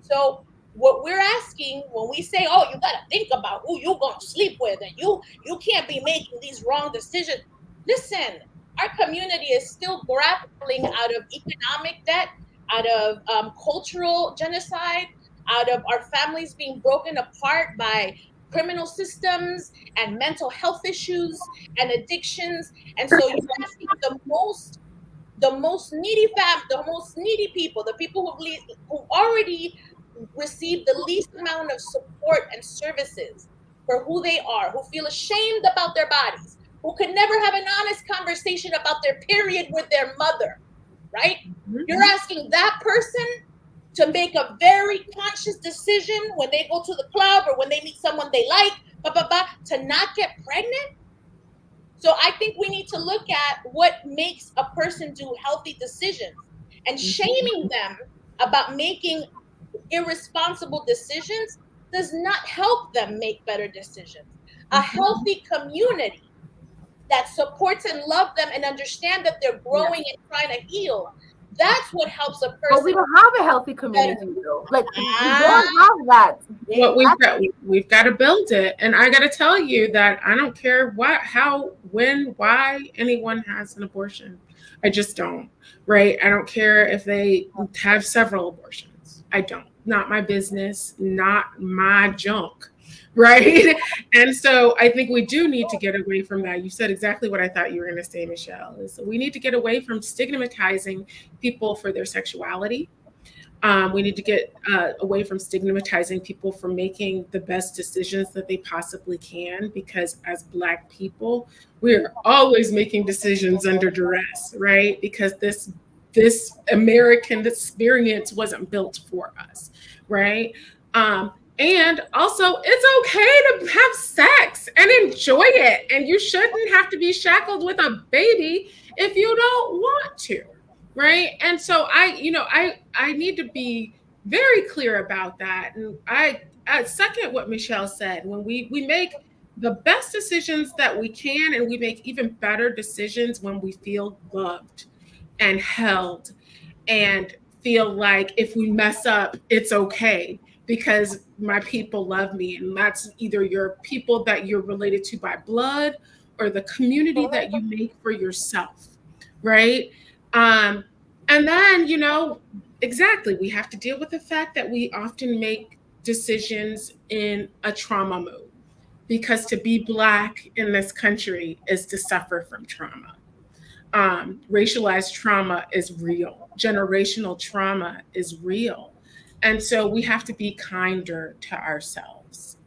S4: So what we're asking when we say, oh, you got to think about who you're going to sleep with and you can't be making these wrong decisions. Listen, our community is still grappling out of economic debt, out of cultural genocide, out of our families being broken apart by criminal systems and mental health issues and addictions. And so you're asking the most needy people, the people who already receive the least amount of support and services for who they are, who feel ashamed about their bodies, who could never have an honest conversation about their period with their mother, right? Mm-hmm. You're asking that person to make a very conscious decision when they go to the club or when they meet someone they like, to not get pregnant. So I think we need to look at what makes a person do healthy decisions, and shaming them about making irresponsible decisions does not help them make better decisions. A healthy community that supports and loves them and understand that they're growing and trying to heal, that's what helps a person.
S1: But we don't have a healthy community though. Like we don't have that.
S2: What we've got to build it. And I got to tell you that I don't care what, how, when, why anyone has an abortion. I just don't, right? I don't care if they have several abortions. I don't. Not my business, not my junk, right? And so I think we do need to get away from that. You said exactly what I thought you were going to say, Michelle, is we need to get away from stigmatizing people for their sexuality. We need to get away from stigmatizing people for making the best decisions that they possibly can, because as Black people, we're always making decisions under duress, right? Because this American experience wasn't built for us, right? And also, it's okay to have sex and enjoy it. And you shouldn't have to be shackled with a baby if you don't want to, right? And so I need to be very clear about that. And I second what Michelle said. When we make the best decisions that we can, and we make even better decisions when we feel loved and held and feel like if we mess up, it's okay because my people love me. And that's either your people that you're related to by blood or the community that you make for yourself, right? And then, exactly, we have to deal with the fact that we often make decisions in a trauma mode, because to be Black in this country is to suffer from trauma. Racialized trauma is real. Generational trauma is real. And so we have to be kinder to ourselves.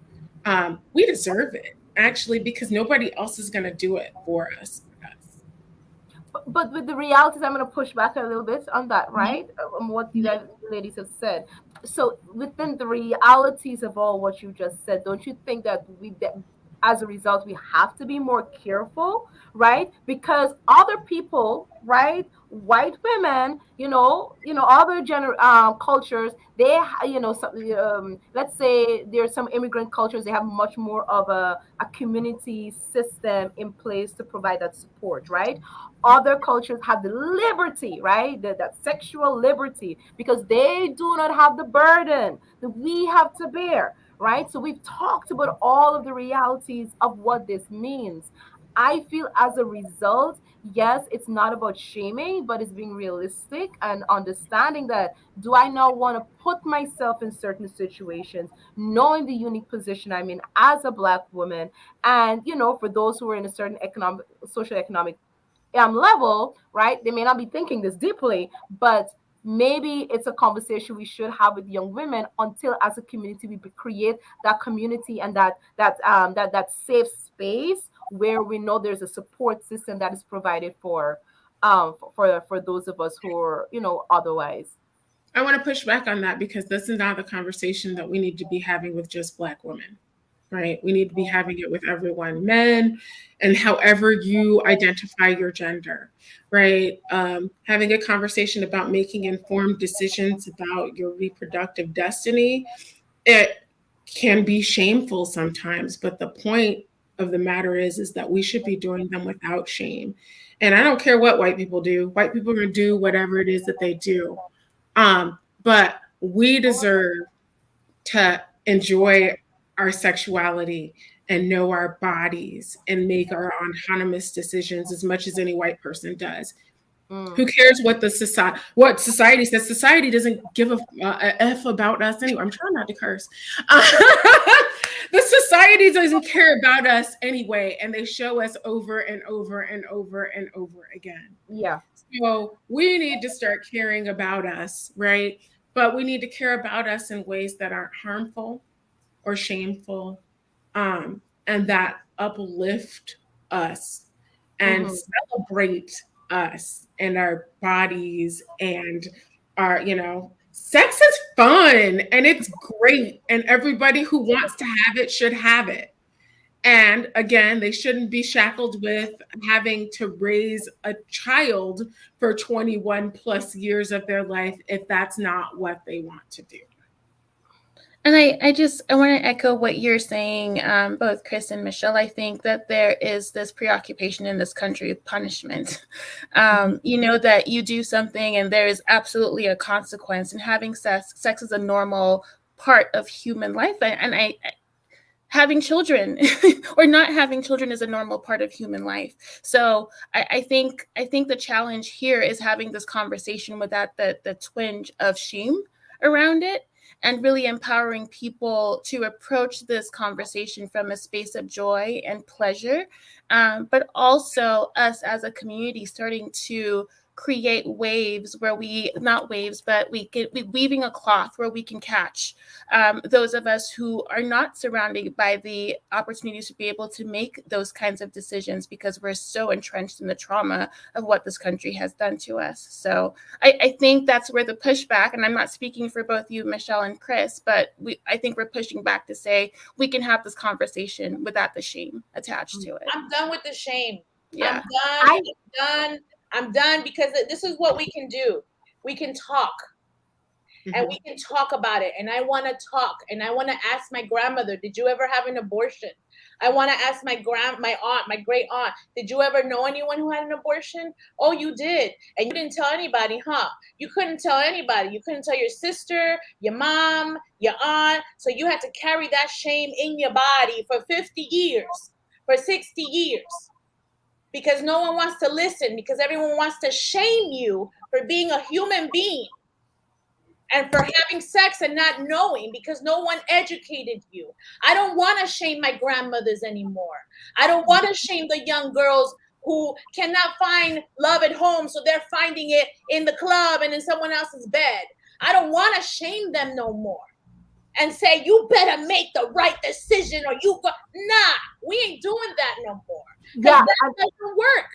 S2: We deserve it, actually, because nobody else is going to do it for us.
S1: but with the realities, I'm going to push back a little bit on that, right? On what you guys, ladies, have said. So within the realities of all what you just said, don't you think that as a result, we have to be more careful, right? Because other people, right, white women, other cultures, let's say there's some immigrant cultures, they have much more of a community system in place to provide that support, right? Other cultures have the liberty, right? That sexual liberty, because they do not have the burden that we have to bear, right? So we've talked about all of the realities of what this means. I feel as a result, yes, it's not about shaming, but it's being realistic and understanding that, do I now want to put myself in certain situations, knowing the unique position I'm in as a Black woman? And, for those who are in a certain social economic level, right? They may not be thinking this deeply, but maybe it's a conversation we should have with young women, until as a community we create that community and that safe space where we know there's a support system that is provided for those of us who are, otherwise.
S2: I want to push back on that, because this is not the conversation that we need to be having with just Black women, right? We need to be having it with everyone, men, and however you identify your gender, right? Having a conversation about making informed decisions about your reproductive destiny. It can be shameful sometimes, but the point of the matter is that we should be doing them without shame. And I don't care what white people do. White people are going to do whatever it is that they do. But we deserve to enjoy our sexuality and know our bodies and make our autonomous decisions as much as any white person does. Who cares what society says? Society doesn't give a f about us anyway. I'm trying not to curse. The society doesn't care about us anyway, and they show us over and over and over and over again.
S1: Yeah.
S2: So we need to start caring about us, right? But we need to care about us in ways that aren't harmful or shameful, and that uplift us and celebrate us and our bodies and our, sex is fun and it's great, and everybody who wants to have it should have it. And again, they shouldn't be shackled with having to raise a child for 21 plus years of their life if that's not what they want to do.
S3: And I want to echo what you're saying, both Chris and Michelle. I think that there is this preoccupation in this country with punishment. That you do something and there is absolutely a consequence, and having sex is a normal part of human life. And having children or not having children is a normal part of human life. So I think the challenge here is having this conversation without the twinge of shame around it, and really empowering people to approach this conversation from a space of joy and pleasure, but also us as a community starting to create waves where we weaving a cloth where we can catch those of us who are not surrounded by the opportunities to be able to make those kinds of decisions, because we're so entrenched in the trauma of what this country has done to us. So I think that's where the pushback, and I'm not speaking for both you, Michelle and Chris, but I think we're pushing back to say we can have this conversation without the shame attached to it.
S4: I'm done with the shame.
S3: Yeah.
S4: I'm done, because this is what we can do. We can talk. And we can talk about it. And I want to talk. And I want to ask my grandmother, did you ever have an abortion? I want to ask my aunt, my great aunt, did you ever know anyone who had an abortion? Oh, you did. And you didn't tell anybody, huh? You couldn't tell anybody. You couldn't tell your sister, your mom, your aunt. So you had to carry that shame in your body for 50 years, for 60 years. Because no one wants to listen, because everyone wants to shame you for being a human being and for having sex and not knowing, because no one educated you. I don't want to shame my grandmothers anymore. I don't want to shame the young girls who cannot find love at home, so they're finding it in the club and in someone else's bed. I don't want to shame them no more and say, you better make the right decision or you go. Nah, we ain't doing that no more.
S1: Yeah,
S4: that doesn't work.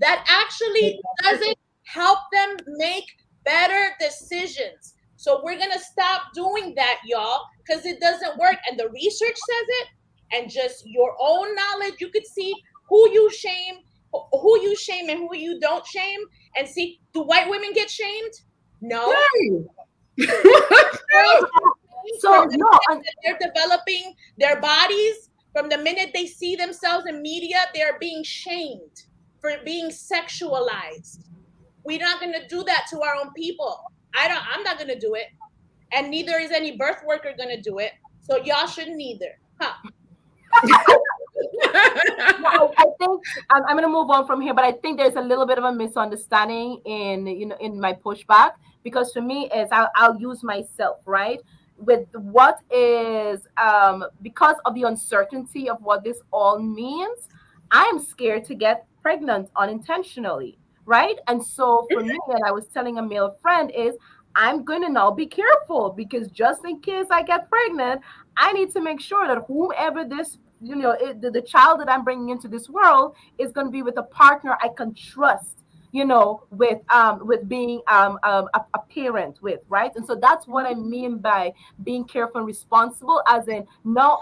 S4: that actually doesn't help them make better decisions. So we're going to stop doing that, y'all, because it doesn't work. And the research says it, and just your own knowledge, you could see who you shame and who you don't shame, and see, do white women get shamed? No. Girls
S1: So
S4: from the
S1: no,
S4: minute that they're developing their bodies, from the minute they see themselves in media, they're being shamed for being sexualized. We're not going to do that to our own people. I'm not going to do it, and neither is any birth worker going to do it. So y'all shouldn't either, huh?
S1: I think I'm going to move on from here, but I think there's a little bit of a misunderstanding in in my pushback, because for me is I'll use myself, right, with what is because of the uncertainty of what this all means. I am scared to get pregnant unintentionally, right? And so for me, and I was telling a male friend, is I'm going to now be careful, because just in case I get pregnant, I need to make sure that whomever this, the child that I'm bringing into this world is going to be with a partner I can trust, with being a parent with, right? And so that's what I mean by being careful and responsible, as in, no,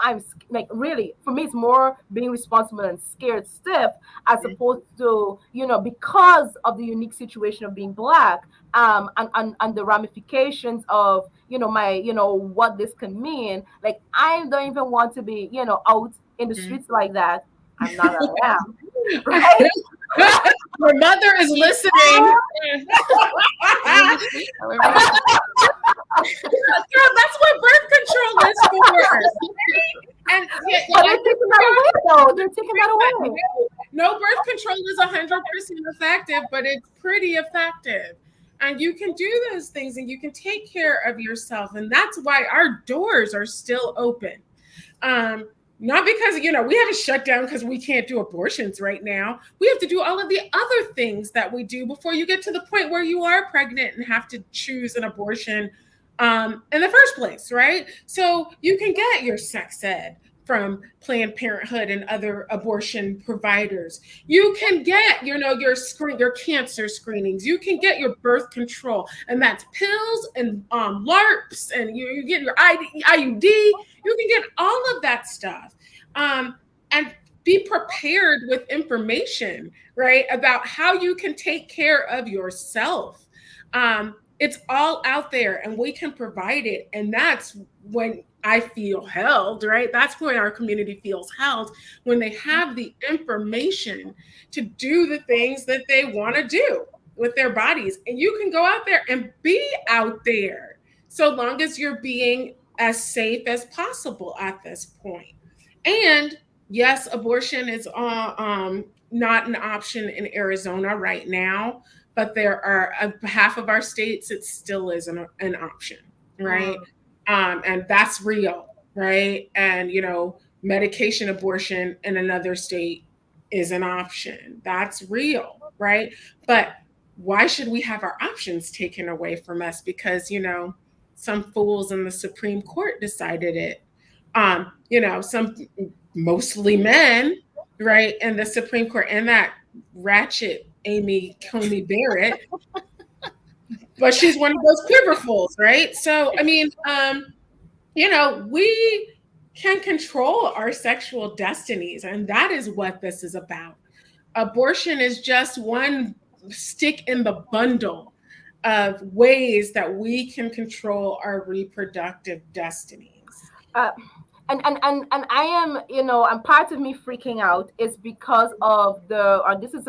S1: like, really, for me it's more being responsible and scared stiff, as opposed to, because of the unique situation of being black, and the ramifications of, my, what this can mean. Like, I don't even want to be, out in the streets like that. I'm not around, right?
S2: Your mother is listening. Girl, that's what birth control is for. And
S1: But they're taking that away, though. They're taking that away.
S2: no, birth control is 100% effective, but it's pretty effective. And you can do those things, and you can take care of yourself. And that's why our doors are still open. Not because, we haven't shut down because we can't do abortions right now. We have to do all of the other things that we do before you get to the point where you are pregnant and have to choose an abortion in the first place, right? So you can get your sex ed from Planned Parenthood and other abortion providers. You can get, your cancer screenings. You can get your birth control, and that's pills and LARPs, and you get your IUD. You can get all of that stuff, and be prepared with information, right, about how you can take care of yourself. It's all out there, and we can provide it. And that's when I feel held, right? That's when our community feels held, when they have the information to do the things that they want to do with their bodies. And you can go out there and be out there, so long as you're being as safe as possible at this point. And yes, abortion is not an option in Arizona right now, but there are half of our states it still is an option, right? And that's real, right? And medication abortion in another state is an option. That's real, right? But why should we have our options taken away from us because some fools in the Supreme Court decided it? Some mostly men, right, in the Supreme Court, and that ratchet Amy Coney Barrett, but she's one of those quiverfuls, right? So, I mean, we can control our sexual destinies, and that is what this is about. Abortion is just one stick in the bundle of ways that we can control our reproductive destinies.
S1: And I am, and part of me freaking out is because of this is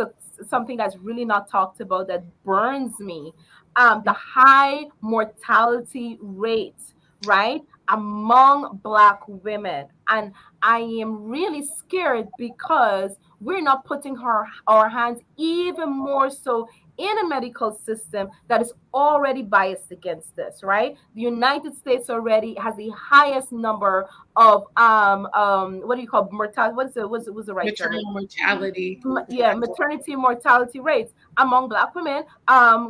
S1: something that's really not talked about, that burns me, the high mortality rates, right, among Black women. And I am really scared because we're not putting our hands even more so in a medical system that is already biased against this, right? The United States already has the highest number of what do you call mortality? What's the right term?
S2: Maternal mortality.
S1: Yeah, maternity mortality rates among Black women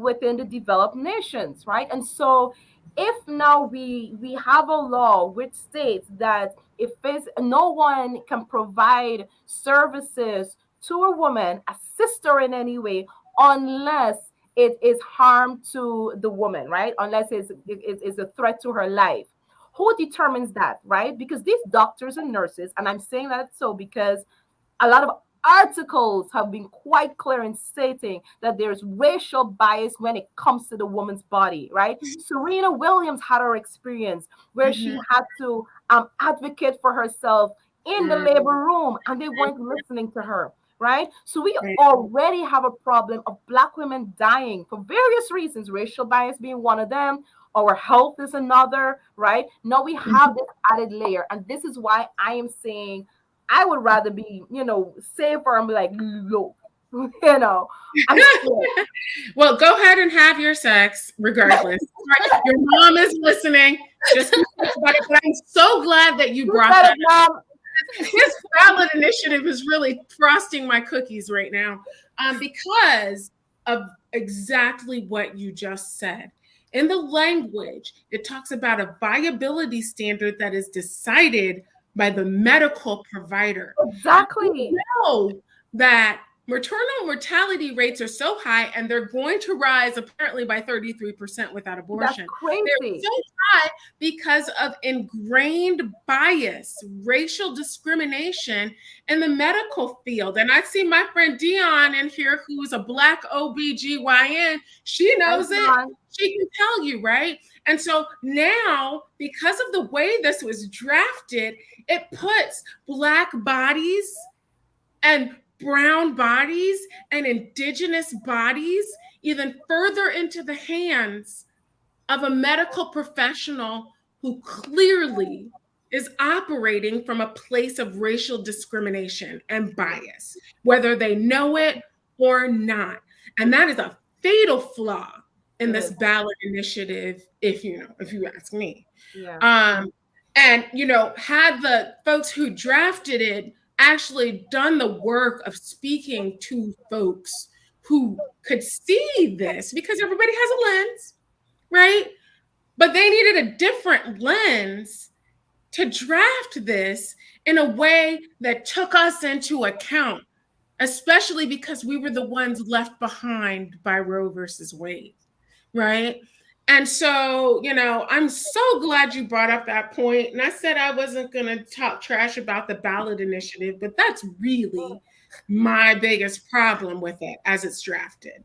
S1: within the developed nations, right? And so if now we have a law which states that if no one can provide services to a woman, assist her in any way, unless it is harm to the woman, right? Unless it's a threat to her life. Who determines that, right? Because these doctors and nurses, and I'm saying that so because a lot of articles have been quite clear in stating that there's racial bias when it comes to the woman's body, right? Serena Williams had her experience where she
S2: Mhm.
S1: had to advocate for herself in the
S2: Mm,
S1: labor room and they weren't listening to her, right? So we
S2: right.
S1: already have a problem of Black women dying for various reasons, racial bias being one of them. Our health is another, right? Now we have this added layer. And this is why I am saying I would rather be, safer and be like, look, I'm scared.
S2: Well, go ahead and have your sex regardless. Right? Your mom is listening. Just be safe about it. But I'm so glad that you
S1: You
S2: brought
S1: said
S2: that
S1: it, mom.
S2: up. This ballot initiative is really frosting my cookies right now, because of exactly what you just said. In the language, it talks about a viability standard that is decided by the medical provider.
S1: Exactly.
S2: Know that maternal mortality rates are so high and they're going to rise apparently by 33% without
S1: That's
S2: abortion. They're
S1: crazy.
S2: so high because of ingrained bias, racial discrimination in the medical field. And I see my friend Dion in here, who's a Black OBGYN. She
S1: Thanks,
S2: knows it.
S1: man.
S2: She can tell you, right? And so now, because of the way this was drafted, it puts Black bodies and brown bodies and indigenous bodies even further into the hands of a medical professional who clearly is operating from a place of racial discrimination and bias, whether they know it or not. And that is a fatal flaw in
S1: It
S2: this
S1: is.
S2: ballot initiative, if you ask me.
S1: Yeah.
S2: Um, and had the folks who drafted it actually done the work of speaking to folks who could see this, because everybody has a lens, right? But they needed a different lens to draft this in a way that took us into account, especially because we were the ones left behind by Roe versus Wade, right? And so, I'm so glad you brought up that point. And I said I wasn't going to talk trash about the ballot initiative, but that's really my biggest problem with it as it's drafted.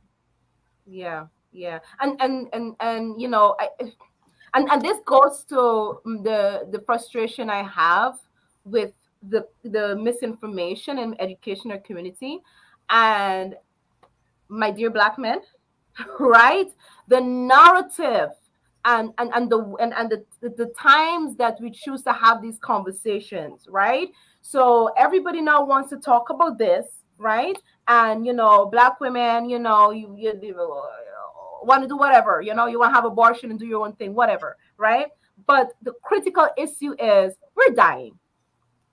S1: Yeah. Yeah. And and this goes to the frustration I have with the misinformation in educational community. And my dear Black men, right? The narrative and the times that we choose to have these conversations, right? So everybody now wants to talk about this, right? And Black women, you want to do whatever, you want to have abortion and do your own thing, whatever, right? But the critical issue is we're dying,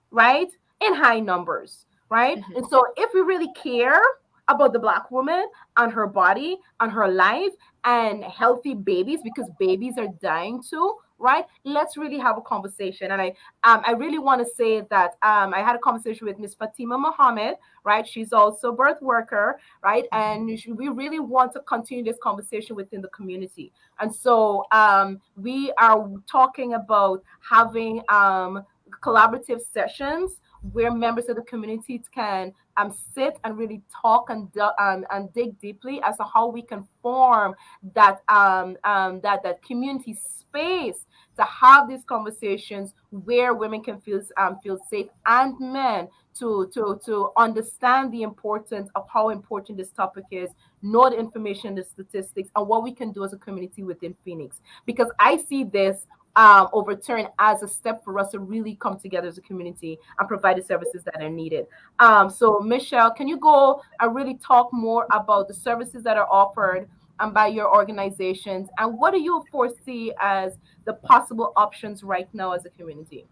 S1: right? In high numbers, right?
S2: Mhm.
S1: And so if we really care about the Black woman and her body and her life and healthy babies, because babies are dying too, right? Let's really have a conversation. And I really want to say that I had a conversation with Miss Fatima Mohammed, right? She's also a birth worker, right? And we really want to continue this conversation within the community. And so we are talking about having collaborative sessions where members of the community can sit and really talk and dig deeply as to how we can form that community space to have these conversations where women can feel safe and men to understand the importance of how important this topic is, know the information, the statistics, and what we can do as a community within Phoenix. Because I see this overturn as a step for us to really come together as a community and provide the services that are needed. So, Michelle, can you go and really talk more about the services that are offered by your organizations, and what do you foresee as the possible options right now as a community?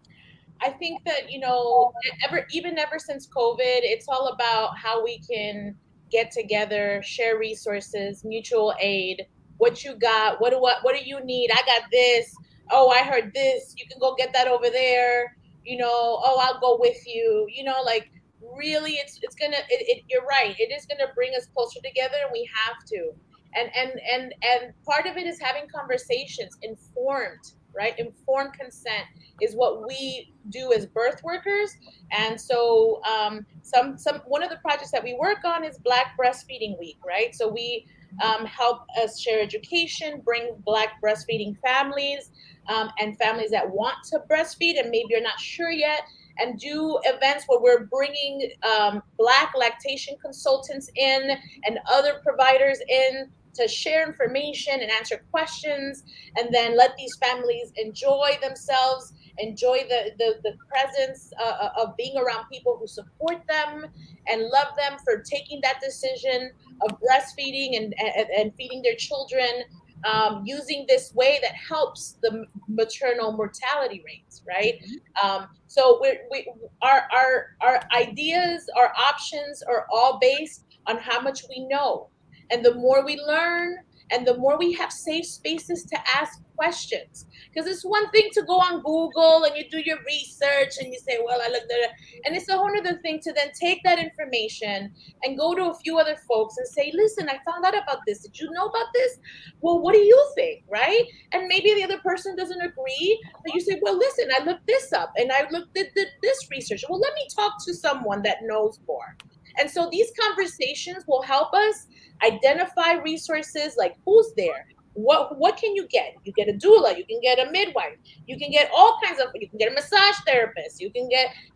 S4: I think that, ever since COVID, it's all about how we can get together, share resources, mutual aid. What you got? What do you need? I got this. Oh, I heard this. You can go get that over there. Oh, I'll go with you. Like really, you're right, it is gonna bring us closer together, and we have to. And part of it is having conversations, informed, right? Informed consent is what we do as birth workers. And so some one of the projects that we work on is Black Breastfeeding Week, right? So we help us share education, bring Black breastfeeding families, and families that want to breastfeed and maybe are not sure yet, and do events where we're bringing Black lactation consultants in and other providers in to share information and answer questions, and then let these families enjoy themselves, enjoy the presence of being around people who support them and love them for taking that decision of breastfeeding and feeding their children, using this way that helps the maternal mortality rates, right? So our ideas, our options are all based on how much we know. And the more we learn, and the more we have safe spaces to ask questions. Because it's one thing to go on Google and you do your research and you say, well, I looked at it. And it's a whole other thing to then take that information and go to a few other folks and say, listen, I found out about this. Did you know about this? Well, what do you think, right? And maybe the other person doesn't agree, but you say, well, listen, I looked this up and I looked at this research. Well, let me talk to someone that knows more. And so these conversations will help us identify resources, like who's there, what can you get? You get a doula, you can get a midwife, you can get all kinds of, you can get a massage therapist, you can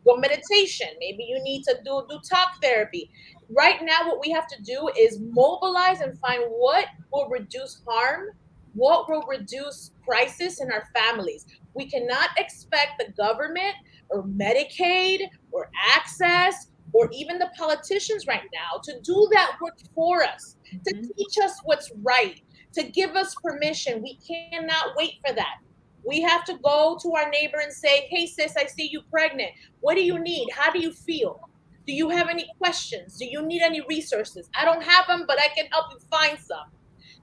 S4: go meditation, maybe you need to do talk therapy. Right now what we have to do is mobilize and find what will reduce harm, what will reduce crisis in our families. We cannot expect the government or Medicaid or access or even the politicians right now to do that work for us, to teach us what's right, to give us permission. We cannot wait for that. We have to go to our neighbor and say, hey, sis, I see you pregnant. What do you need? How do you feel? Do you have any questions? Do you need any resources? I don't have them, but I can help you find some.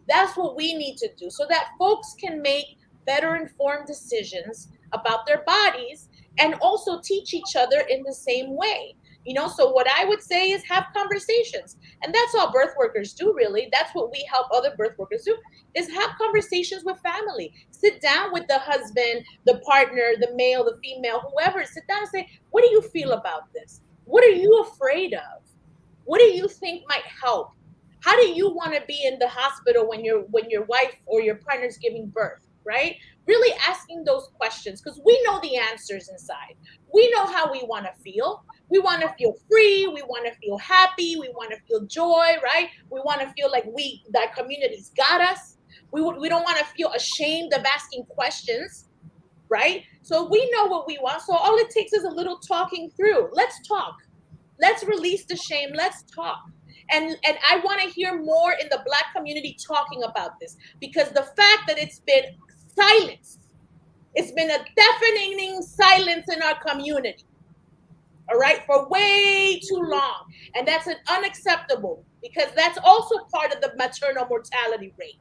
S4: That's what we need to do so that folks can make better informed decisions about their bodies and also teach each other in the same way. So what I would say is have conversations. And that's all birth workers do, really. That's what we help other birth workers do, is have conversations with family. Sit down with the husband, the partner, the male, the female, whoever. Sit down and say, what do you feel about this? What are you afraid of? What do you think might help? How do you want to be in the hospital when your wife or your partner's giving birth, right? Really asking those questions, because we know the answers inside. We know how we want to feel. We want to feel free. We want to feel happy. We want to feel joy, right? We want to feel like that community's got us. We don't want to feel ashamed of asking questions, right? So we know what we want. So all it takes is a little talking through. Let's talk. Let's release the shame. Let's talk. And I want to hear more in the Black community talking about this, because the fact that it's been silenced, it's been a deafening silence in our community, all right, for way too long. And that's unacceptable, because that's also part of the maternal mortality rate,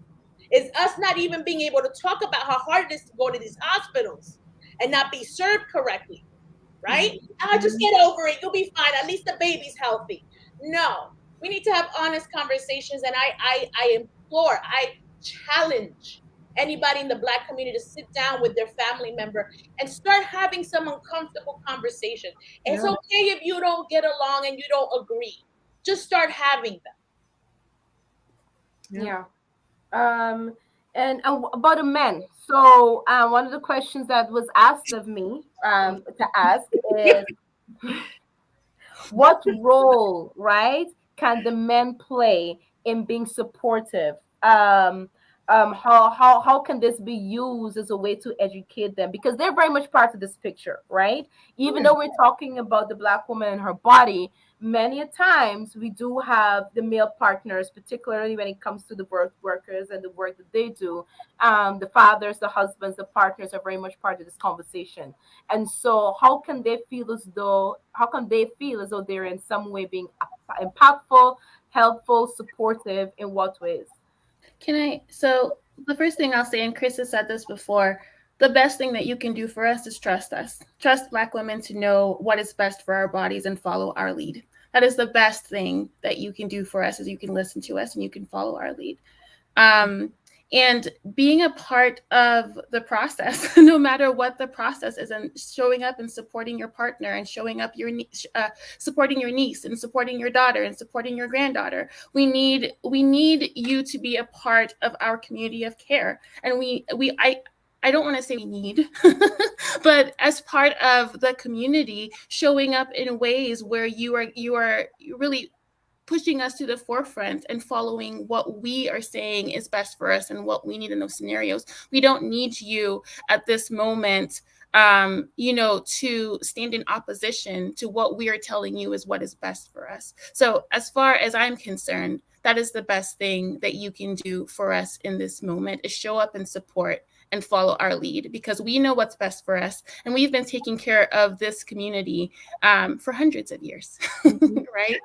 S4: is us not even being able to talk about how hard it is to go to these hospitals and not be served correctly, right? Just get over it. You'll be fine. At least the baby's healthy. No, we need to have honest conversations. And I implore, I challenge anybody in the Black community to sit down with their family member and start having some uncomfortable conversation. It's okay if you don't get along and you don't agree. Just start having them.
S1: Yeah. And about the men. So one of the questions that was asked of me to ask is, what role, right, can the men play in being supportive? How can this be used as a way to educate them? Because they're very much part of this picture, right? Even though we're talking about the Black woman and her body, many a times we do have the male partners, particularly when it comes to the birth workers and the work that they do. The fathers, the husbands, the partners are very much part of this conversation. And so how can they feel as though they're in some way being impactful, helpful, supportive? In what ways?
S3: So the first thing I'll say, and Chris has said this before, the best thing that you can do for us is trust us. Trust Black women to know what is best for our bodies and follow our lead. That is the best thing that you can do for us, is you can listen to us and you can follow our lead. And being a part of the process, no matter what the process is, and showing up and supporting your partner, and showing up supporting your niece, and supporting your daughter, and supporting your granddaughter. We need you to be a part of our community of care. And I don't want to say we need, but as part of the community, showing up in ways where you are really pushing us to the forefront and following what we are saying is best for us and what we need in those scenarios. We don't need you at this moment, to stand in opposition to what we are telling you is what is best for us. So as far as I'm concerned, that is the best thing that you can do for us in this moment, is show up and support and follow our lead, because we know what's best for us. And we've been taking care of this community for hundreds of years, right?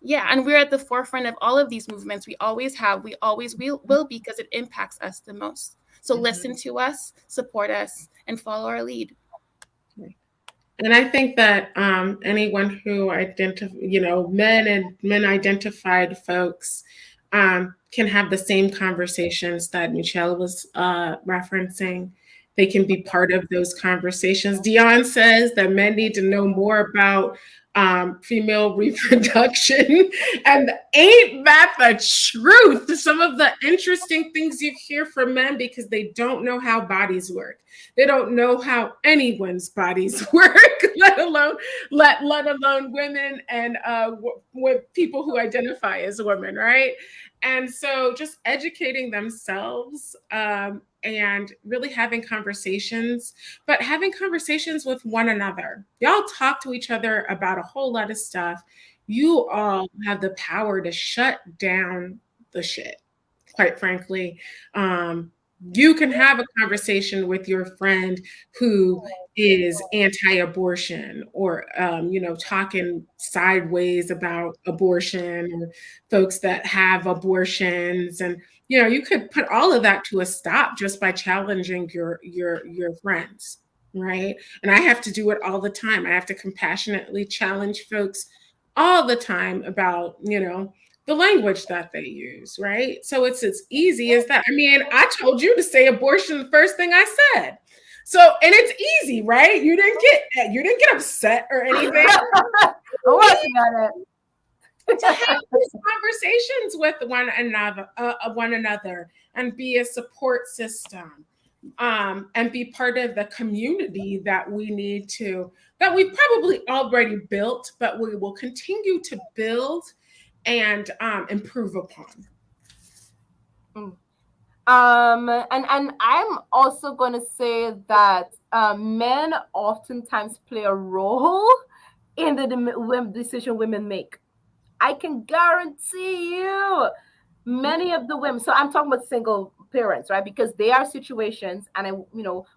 S3: Yeah, and we're at the forefront of all of these movements. We always have, we always will, because it impacts us the most. So listen to us, support us, and follow our lead.
S2: And I think that anyone who men identified folks can have the same conversations that Michelle was referencing. They can be part of those conversations. Dion says that men need to know more about female reproduction. And ain't that the truth? Some of the interesting things you hear from men, because they don't know how bodies work. They don't know how anyone's bodies work, let alone women and with people who identify as women, right? And so just educating themselves and really having conversations, but having conversations with one another. Y'all talk to each other about a whole lot of stuff. You all have the power to shut down the shit, quite frankly. You can have a conversation with your friend who is anti-abortion, or talking sideways about abortion, or folks that have abortions, and you could put all of that to a stop just by challenging your friends, right? And I have to do it all the time. I have to compassionately challenge folks all the time about the language that they use, right? So it's as easy as that. I mean, I told you to say abortion the first thing I said. So, and it's easy, right? You didn't get upset or anything.
S1: I'm working on it.
S2: To have these conversations with one another, and be a support system, and be part of the community that we've probably already built, but we will continue to build and improve upon.
S1: And I'm also going to say that men oftentimes play a role in the decision women make. I can guarantee you many of the women, so I'm talking about single parents, right? Because there are situations, and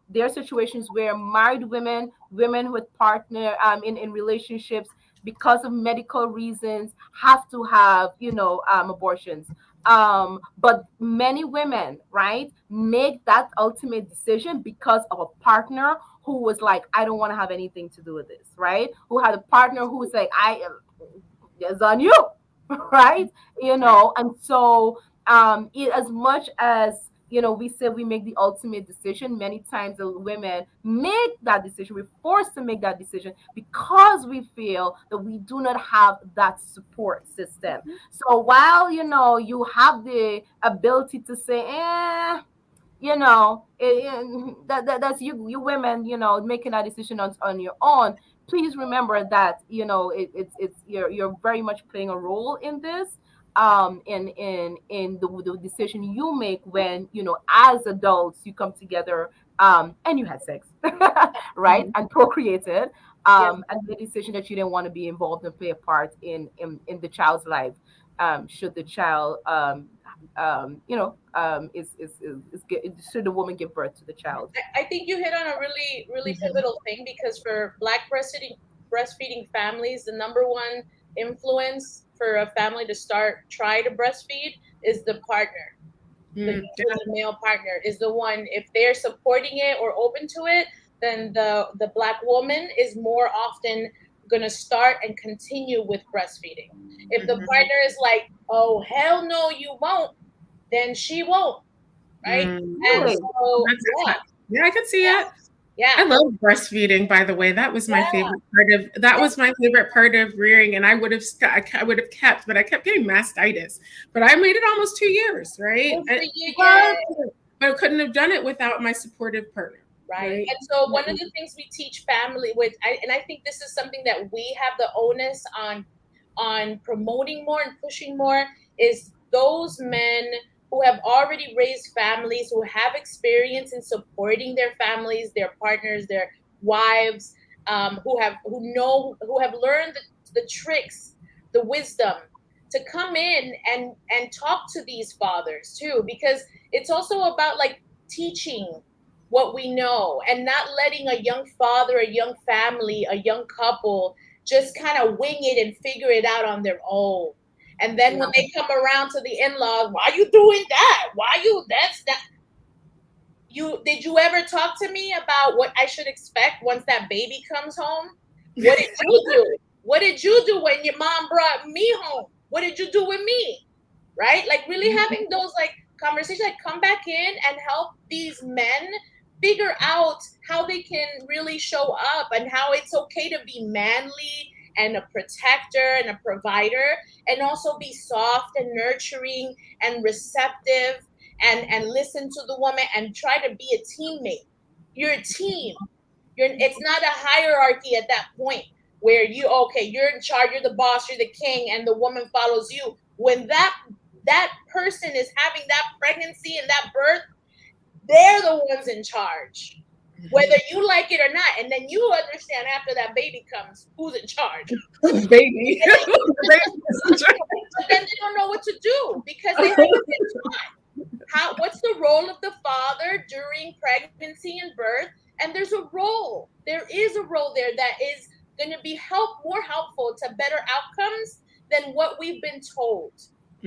S1: there are situations where married women with partner in relationships, because of medical reasons, have to have abortions. But many women, right, make that ultimate decision because of a partner who was like, I don't want to have anything to do with this, right? Who had a partner who was like, it's on you, right? And so as much as we say we make the ultimate decision, many times the women make that decision. We're forced to make that decision because we feel that we do not have that support system. So while you have the ability to say, that's you women, making that decision on your own. Please remember that it's you're very much playing a role in this, in the decision you make when as adults you come together and you had sex, right, and procreated, and the decision that you didn't want to be involved and play a part in the child's life, should the child should the woman give birth to the child.
S4: I think you hit on a really, really pivotal thing, because for Black breastfeeding families, the number one influence for a family to try to breastfeed is the partner. Usually the male partner is the one, if they're supporting it or open to it, then the Black woman is more often going to start and continue with breastfeeding. If the partner is like, oh, hell no, you won't, then she won't, right? And
S1: Really?
S4: so, yeah,
S2: Yeah, I can see it.
S4: yeah,
S2: I love breastfeeding, by the way. That was my favorite part of rearing, and I would have kept, but I kept getting mastitis. But I made it almost 2 years, right?
S4: good for you, yeah.
S2: But I couldn't have done it without my supportive partner.
S4: Right. And so one of the things we teach family and I think this is something that we have the onus on promoting more and pushing more, is those men who have already raised families, who have experience in supporting their families, their partners, their wives, who have learned the tricks, the wisdom, to come in and talk to these fathers too, because it's also about like teaching what we know and not letting a young father, a young family, a young couple just kind of wing it and figure it out on their own. And then when they come around to the in-laws, why are you doing that? Did you ever talk to me about what I should expect once that baby comes home? What did you do? What did you do when your mom brought me home? What did you do with me? Right? Like really having those like conversations, like come back in and help these men figure out how they can really show up and how it's okay to be manly and a protector and a provider, and also be soft and nurturing and receptive and listen to the woman and try to be a teammate. You're a team. It's not a hierarchy at that point where you're in charge, you're the boss, you're the king, and the woman follows you. When that person is having that pregnancy and that birth, they're the ones in charge, whether you like it or not. And then you understand after that baby comes, who's in charge.
S2: Baby.
S4: But then they don't know what to do because they haven't been taught. What's the role of the father during pregnancy and birth? And there's a role. There is a role there that is going to be more helpful to better outcomes than what we've been told.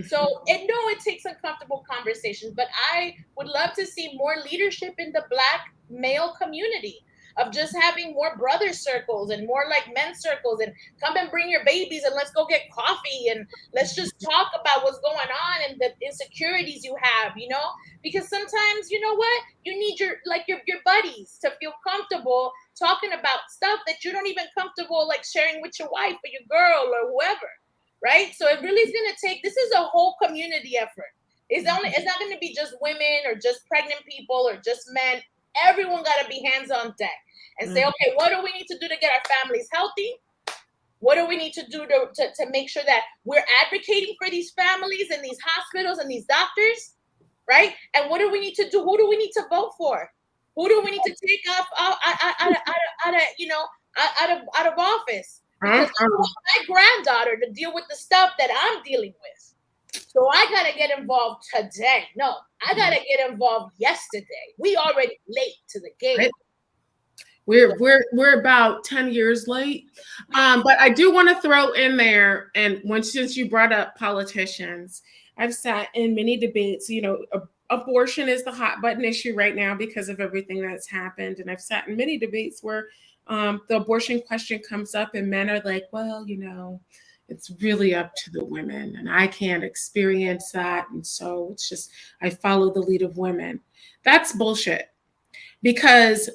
S4: So, and no, it takes uncomfortable conversations, but I would love to see more leadership in the Black male community, of just having more brother circles and more like men circles, and come and bring your babies and let's go get coffee and let's just talk about what's going on and the insecurities you have, because sometimes, you know what, you need your buddies to feel comfortable talking about stuff that you don't even comfortable like sharing with your wife or your girl or whoever. Right? So it really is going to take, this is a whole community effort. It's not going to be just women or just pregnant people or just men. Everyone got to be hands on deck and say, okay, what do we need to do to get our families healthy? What do we need to do to make sure that we're advocating for these families and these hospitals and these doctors? Right? And what do we need to do? Who do we need to vote for? Who do we need to take off out of office? Because I want my granddaughter to deal with the stuff that I'm dealing with. So I got to get involved today. No, I got to get involved yesterday. We already late to the game.
S2: We're about 10 years late. But I do want to throw in there, and since you brought up politicians, I've sat in many debates. Abortion is the hot button issue right now because of everything that's happened. And I've sat in many debates where the abortion question comes up and men are like, well, it's really up to the women and I can't experience that. And so it's just, I follow the lead of women. That's bullshit, because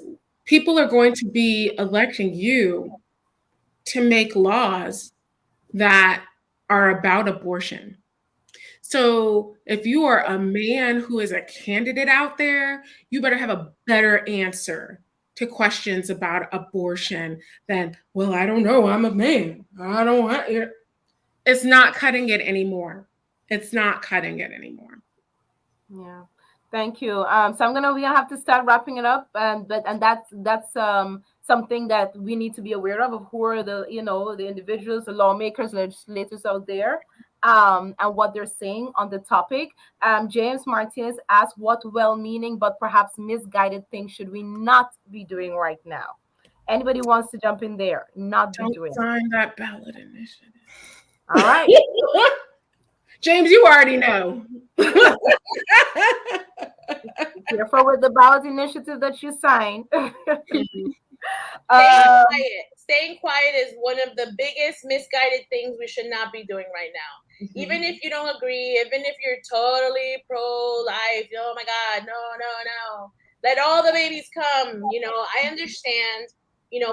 S2: people are going to be electing you to make laws that are about abortion. So if you are a man who is a candidate out there, you better have a better answer to questions about abortion than, well, I don't know, I'm a man. I don't want it. It's not cutting it anymore. It's not cutting it anymore.
S1: Yeah. Thank you. So we're gonna have to start wrapping it up, and that's something that we need to be aware of who are the the individuals, the lawmakers, legislators out there, and what they're saying on the topic. James Martinez asked, what well-meaning but perhaps misguided things should we not be doing right now? Anybody wants to jump in there? Not be doing.
S2: Sign that ballot initiative.
S1: All right.
S2: James, you already know.
S1: Careful with the ballot initiative that you signed.
S4: Staying
S1: um,
S4: quiet. Staying quiet is one of the biggest misguided things we should not be doing right now. Even if you don't agree, even if you're totally pro-life, oh my God, no, no, no. Let all the babies come. I understand,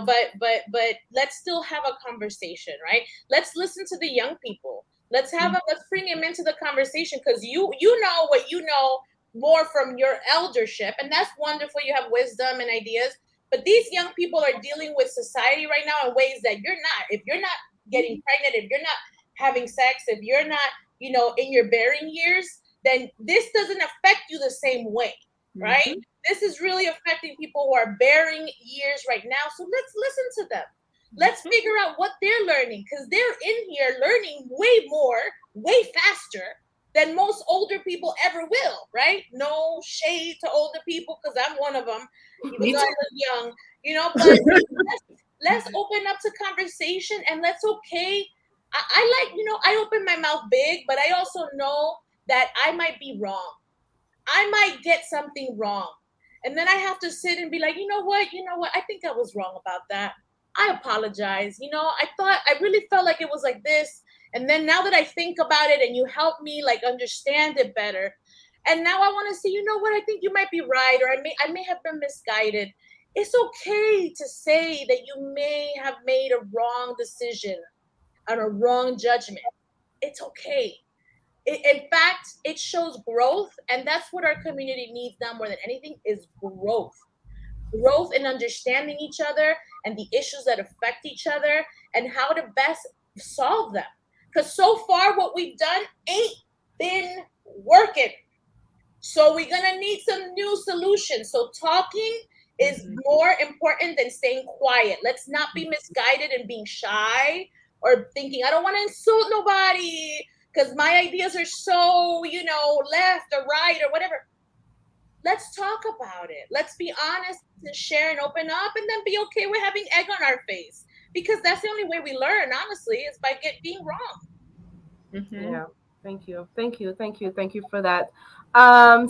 S4: but let's still have a conversation, right? Let's listen to the young people. Let's bring them into the conversation, because you know what you know more from your eldership, and that's wonderful. You have wisdom and ideas. But these young people are dealing with society right now in ways that you're not. If you're not getting pregnant, if you're not having sex, if you're not, in your bearing years, then this doesn't affect you the same way, right? This is really affecting people who are bearing years right now. So let's listen to them. Let's figure out what they're learning, because they're in here learning way more, way faster than most older people ever will, right? No shade to older people, because I'm one of them, even though I look young, but let's open up to conversation, and I like, I open my mouth big, but I also know that I might be wrong. I might get something wrong. And then I have to sit and be like, I think I was wrong about that. I apologize. I really felt like it was like this. And then now that I think about it and you help me like understand it better, and now I want to say, I think you might be right, or I may have been misguided. It's okay to say that you may have made a wrong decision and a wrong judgment. It's okay. In fact, it shows growth, and that's what our community needs now more than anything, is growth in understanding each other and the issues that affect each other and how to best solve them. Because so far what we've done ain't been working. So we're going to need some new solutions. So talking is more important than staying quiet. Let's not be misguided and being shy or thinking, I don't want to insult nobody because my ideas are so, left or right or whatever. Let's talk about it. Let's be honest and share and open up, and then be okay with having egg on our face, because that's the only way we learn, honestly, is by being wrong.
S1: Yeah. Thank you. Thank you. Thank you. Thank you for that.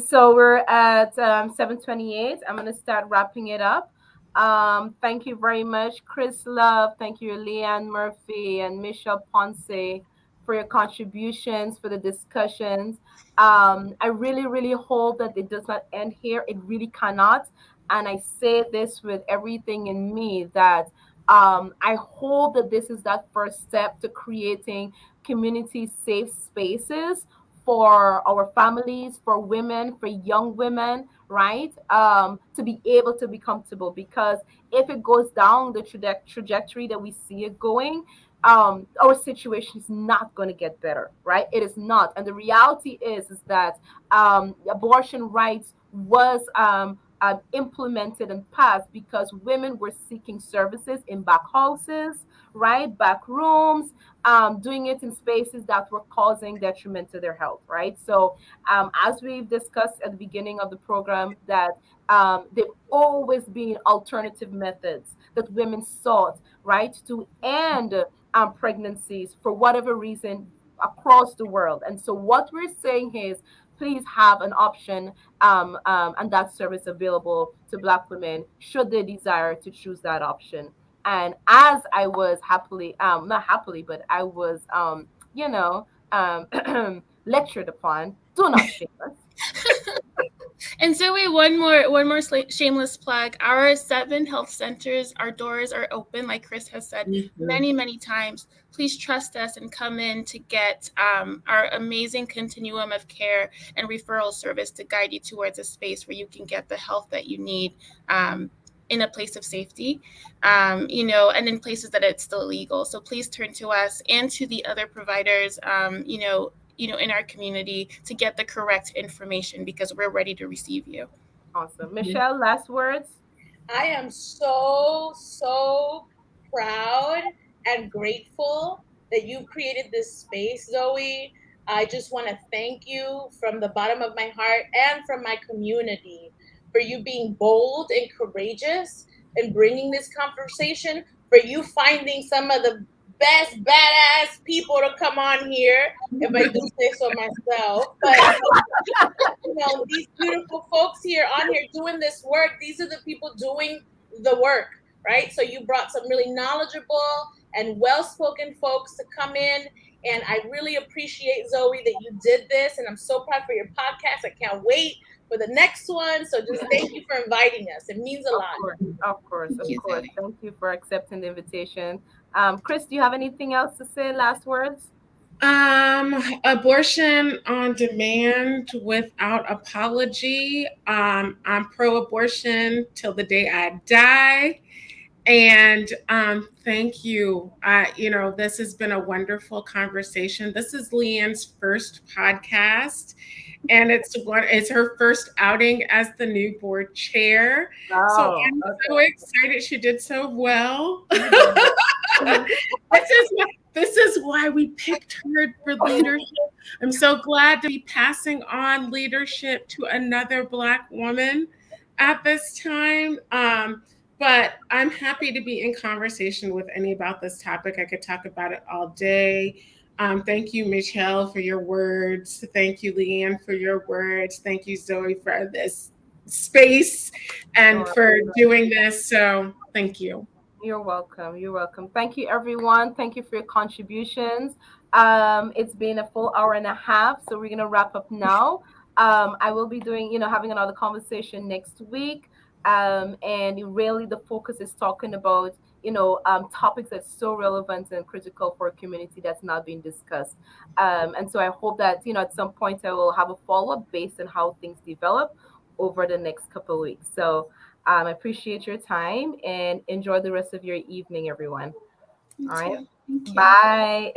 S1: So we're at 7:28. I'm gonna start wrapping it up. Thank you very much, Chris Love. Thank you, Leanne Murphy and Michelle Ponce, for your contributions, for the discussions. I really, really hope that it does not end here. It really cannot. And I say this with everything in me, that I hope that this is that first step to creating community safe spaces for our families, for women, for young women, right? To be able to be comfortable. Because if it goes down the trajectory that we see it going, our situation is not going to get better, right? It is not. And the reality is that abortion rights was implemented and passed because women were seeking services in back houses, right? Back rooms, doing it in spaces that were causing detriment to their health, right? So, as we've discussed at the beginning of the program, that there've always been alternative methods that women sought, right, to end pregnancies for whatever reason across the world. And so, what we're saying is, please have an option and that service available to Black women should they desire to choose that option. And as I was happily, not happily, but I was, lectured upon, do not shame us.
S3: And so we one more shameless plug. Our 7 health centers, our doors are open, like Chris has said many times. Please trust us and come in to get our amazing continuum of care and referral service to guide you towards a space where you can get the help that you need in a place of safety, and in places that it's still legal. So please turn to us and to the other providers, in our community to get the correct information, because we're ready to receive you.
S1: Awesome. Michelle, last words?
S4: I am so proud and grateful that you created this space, Zoe. I just want to thank you from the bottom of my heart and from my community for you being bold and courageous and bringing this conversation, for you finding some of the best badass people to come on here, if I do say so myself. But these beautiful folks here on here doing this work, these are the people doing the work, right? So you brought some really knowledgeable and well-spoken folks to come in, and I really appreciate, Zoe, that you did this, and I'm so proud for your podcast. I can't wait for the next one. So just thank you for inviting us. It means a lot.
S1: Of course. Thank you for accepting the invitation. Chris, do you have anything else to say? Last words?
S2: Abortion on demand without apology. I'm pro-abortion till the day I die. And thank you. This has been a wonderful conversation. This is Leanne's first podcast, and it's her first outing as the new board chair. So I'm so excited she did so well. This is why we picked her for leadership. I'm so glad to be passing on leadership to another Black woman at this time. But I'm happy to be in conversation with any about this topic. I could talk about it all day. Thank you, Michelle, for your words. Thank you, Leanne, for your words. Thank you, Zoe, for this space and for doing this. So thank you.
S1: You're welcome. Thank you, everyone. Thank you for your contributions. It's been a full hour and a half, so we're going to wrap up now. I will be doing, having another conversation next week. And really the focus is talking about, topics that's so relevant and critical for a community that's not being discussed. And so I hope that, at some point I will have a follow-up based on how things develop over the next couple of weeks. So I appreciate your time and enjoy the rest of your evening, everyone. All right. Bye.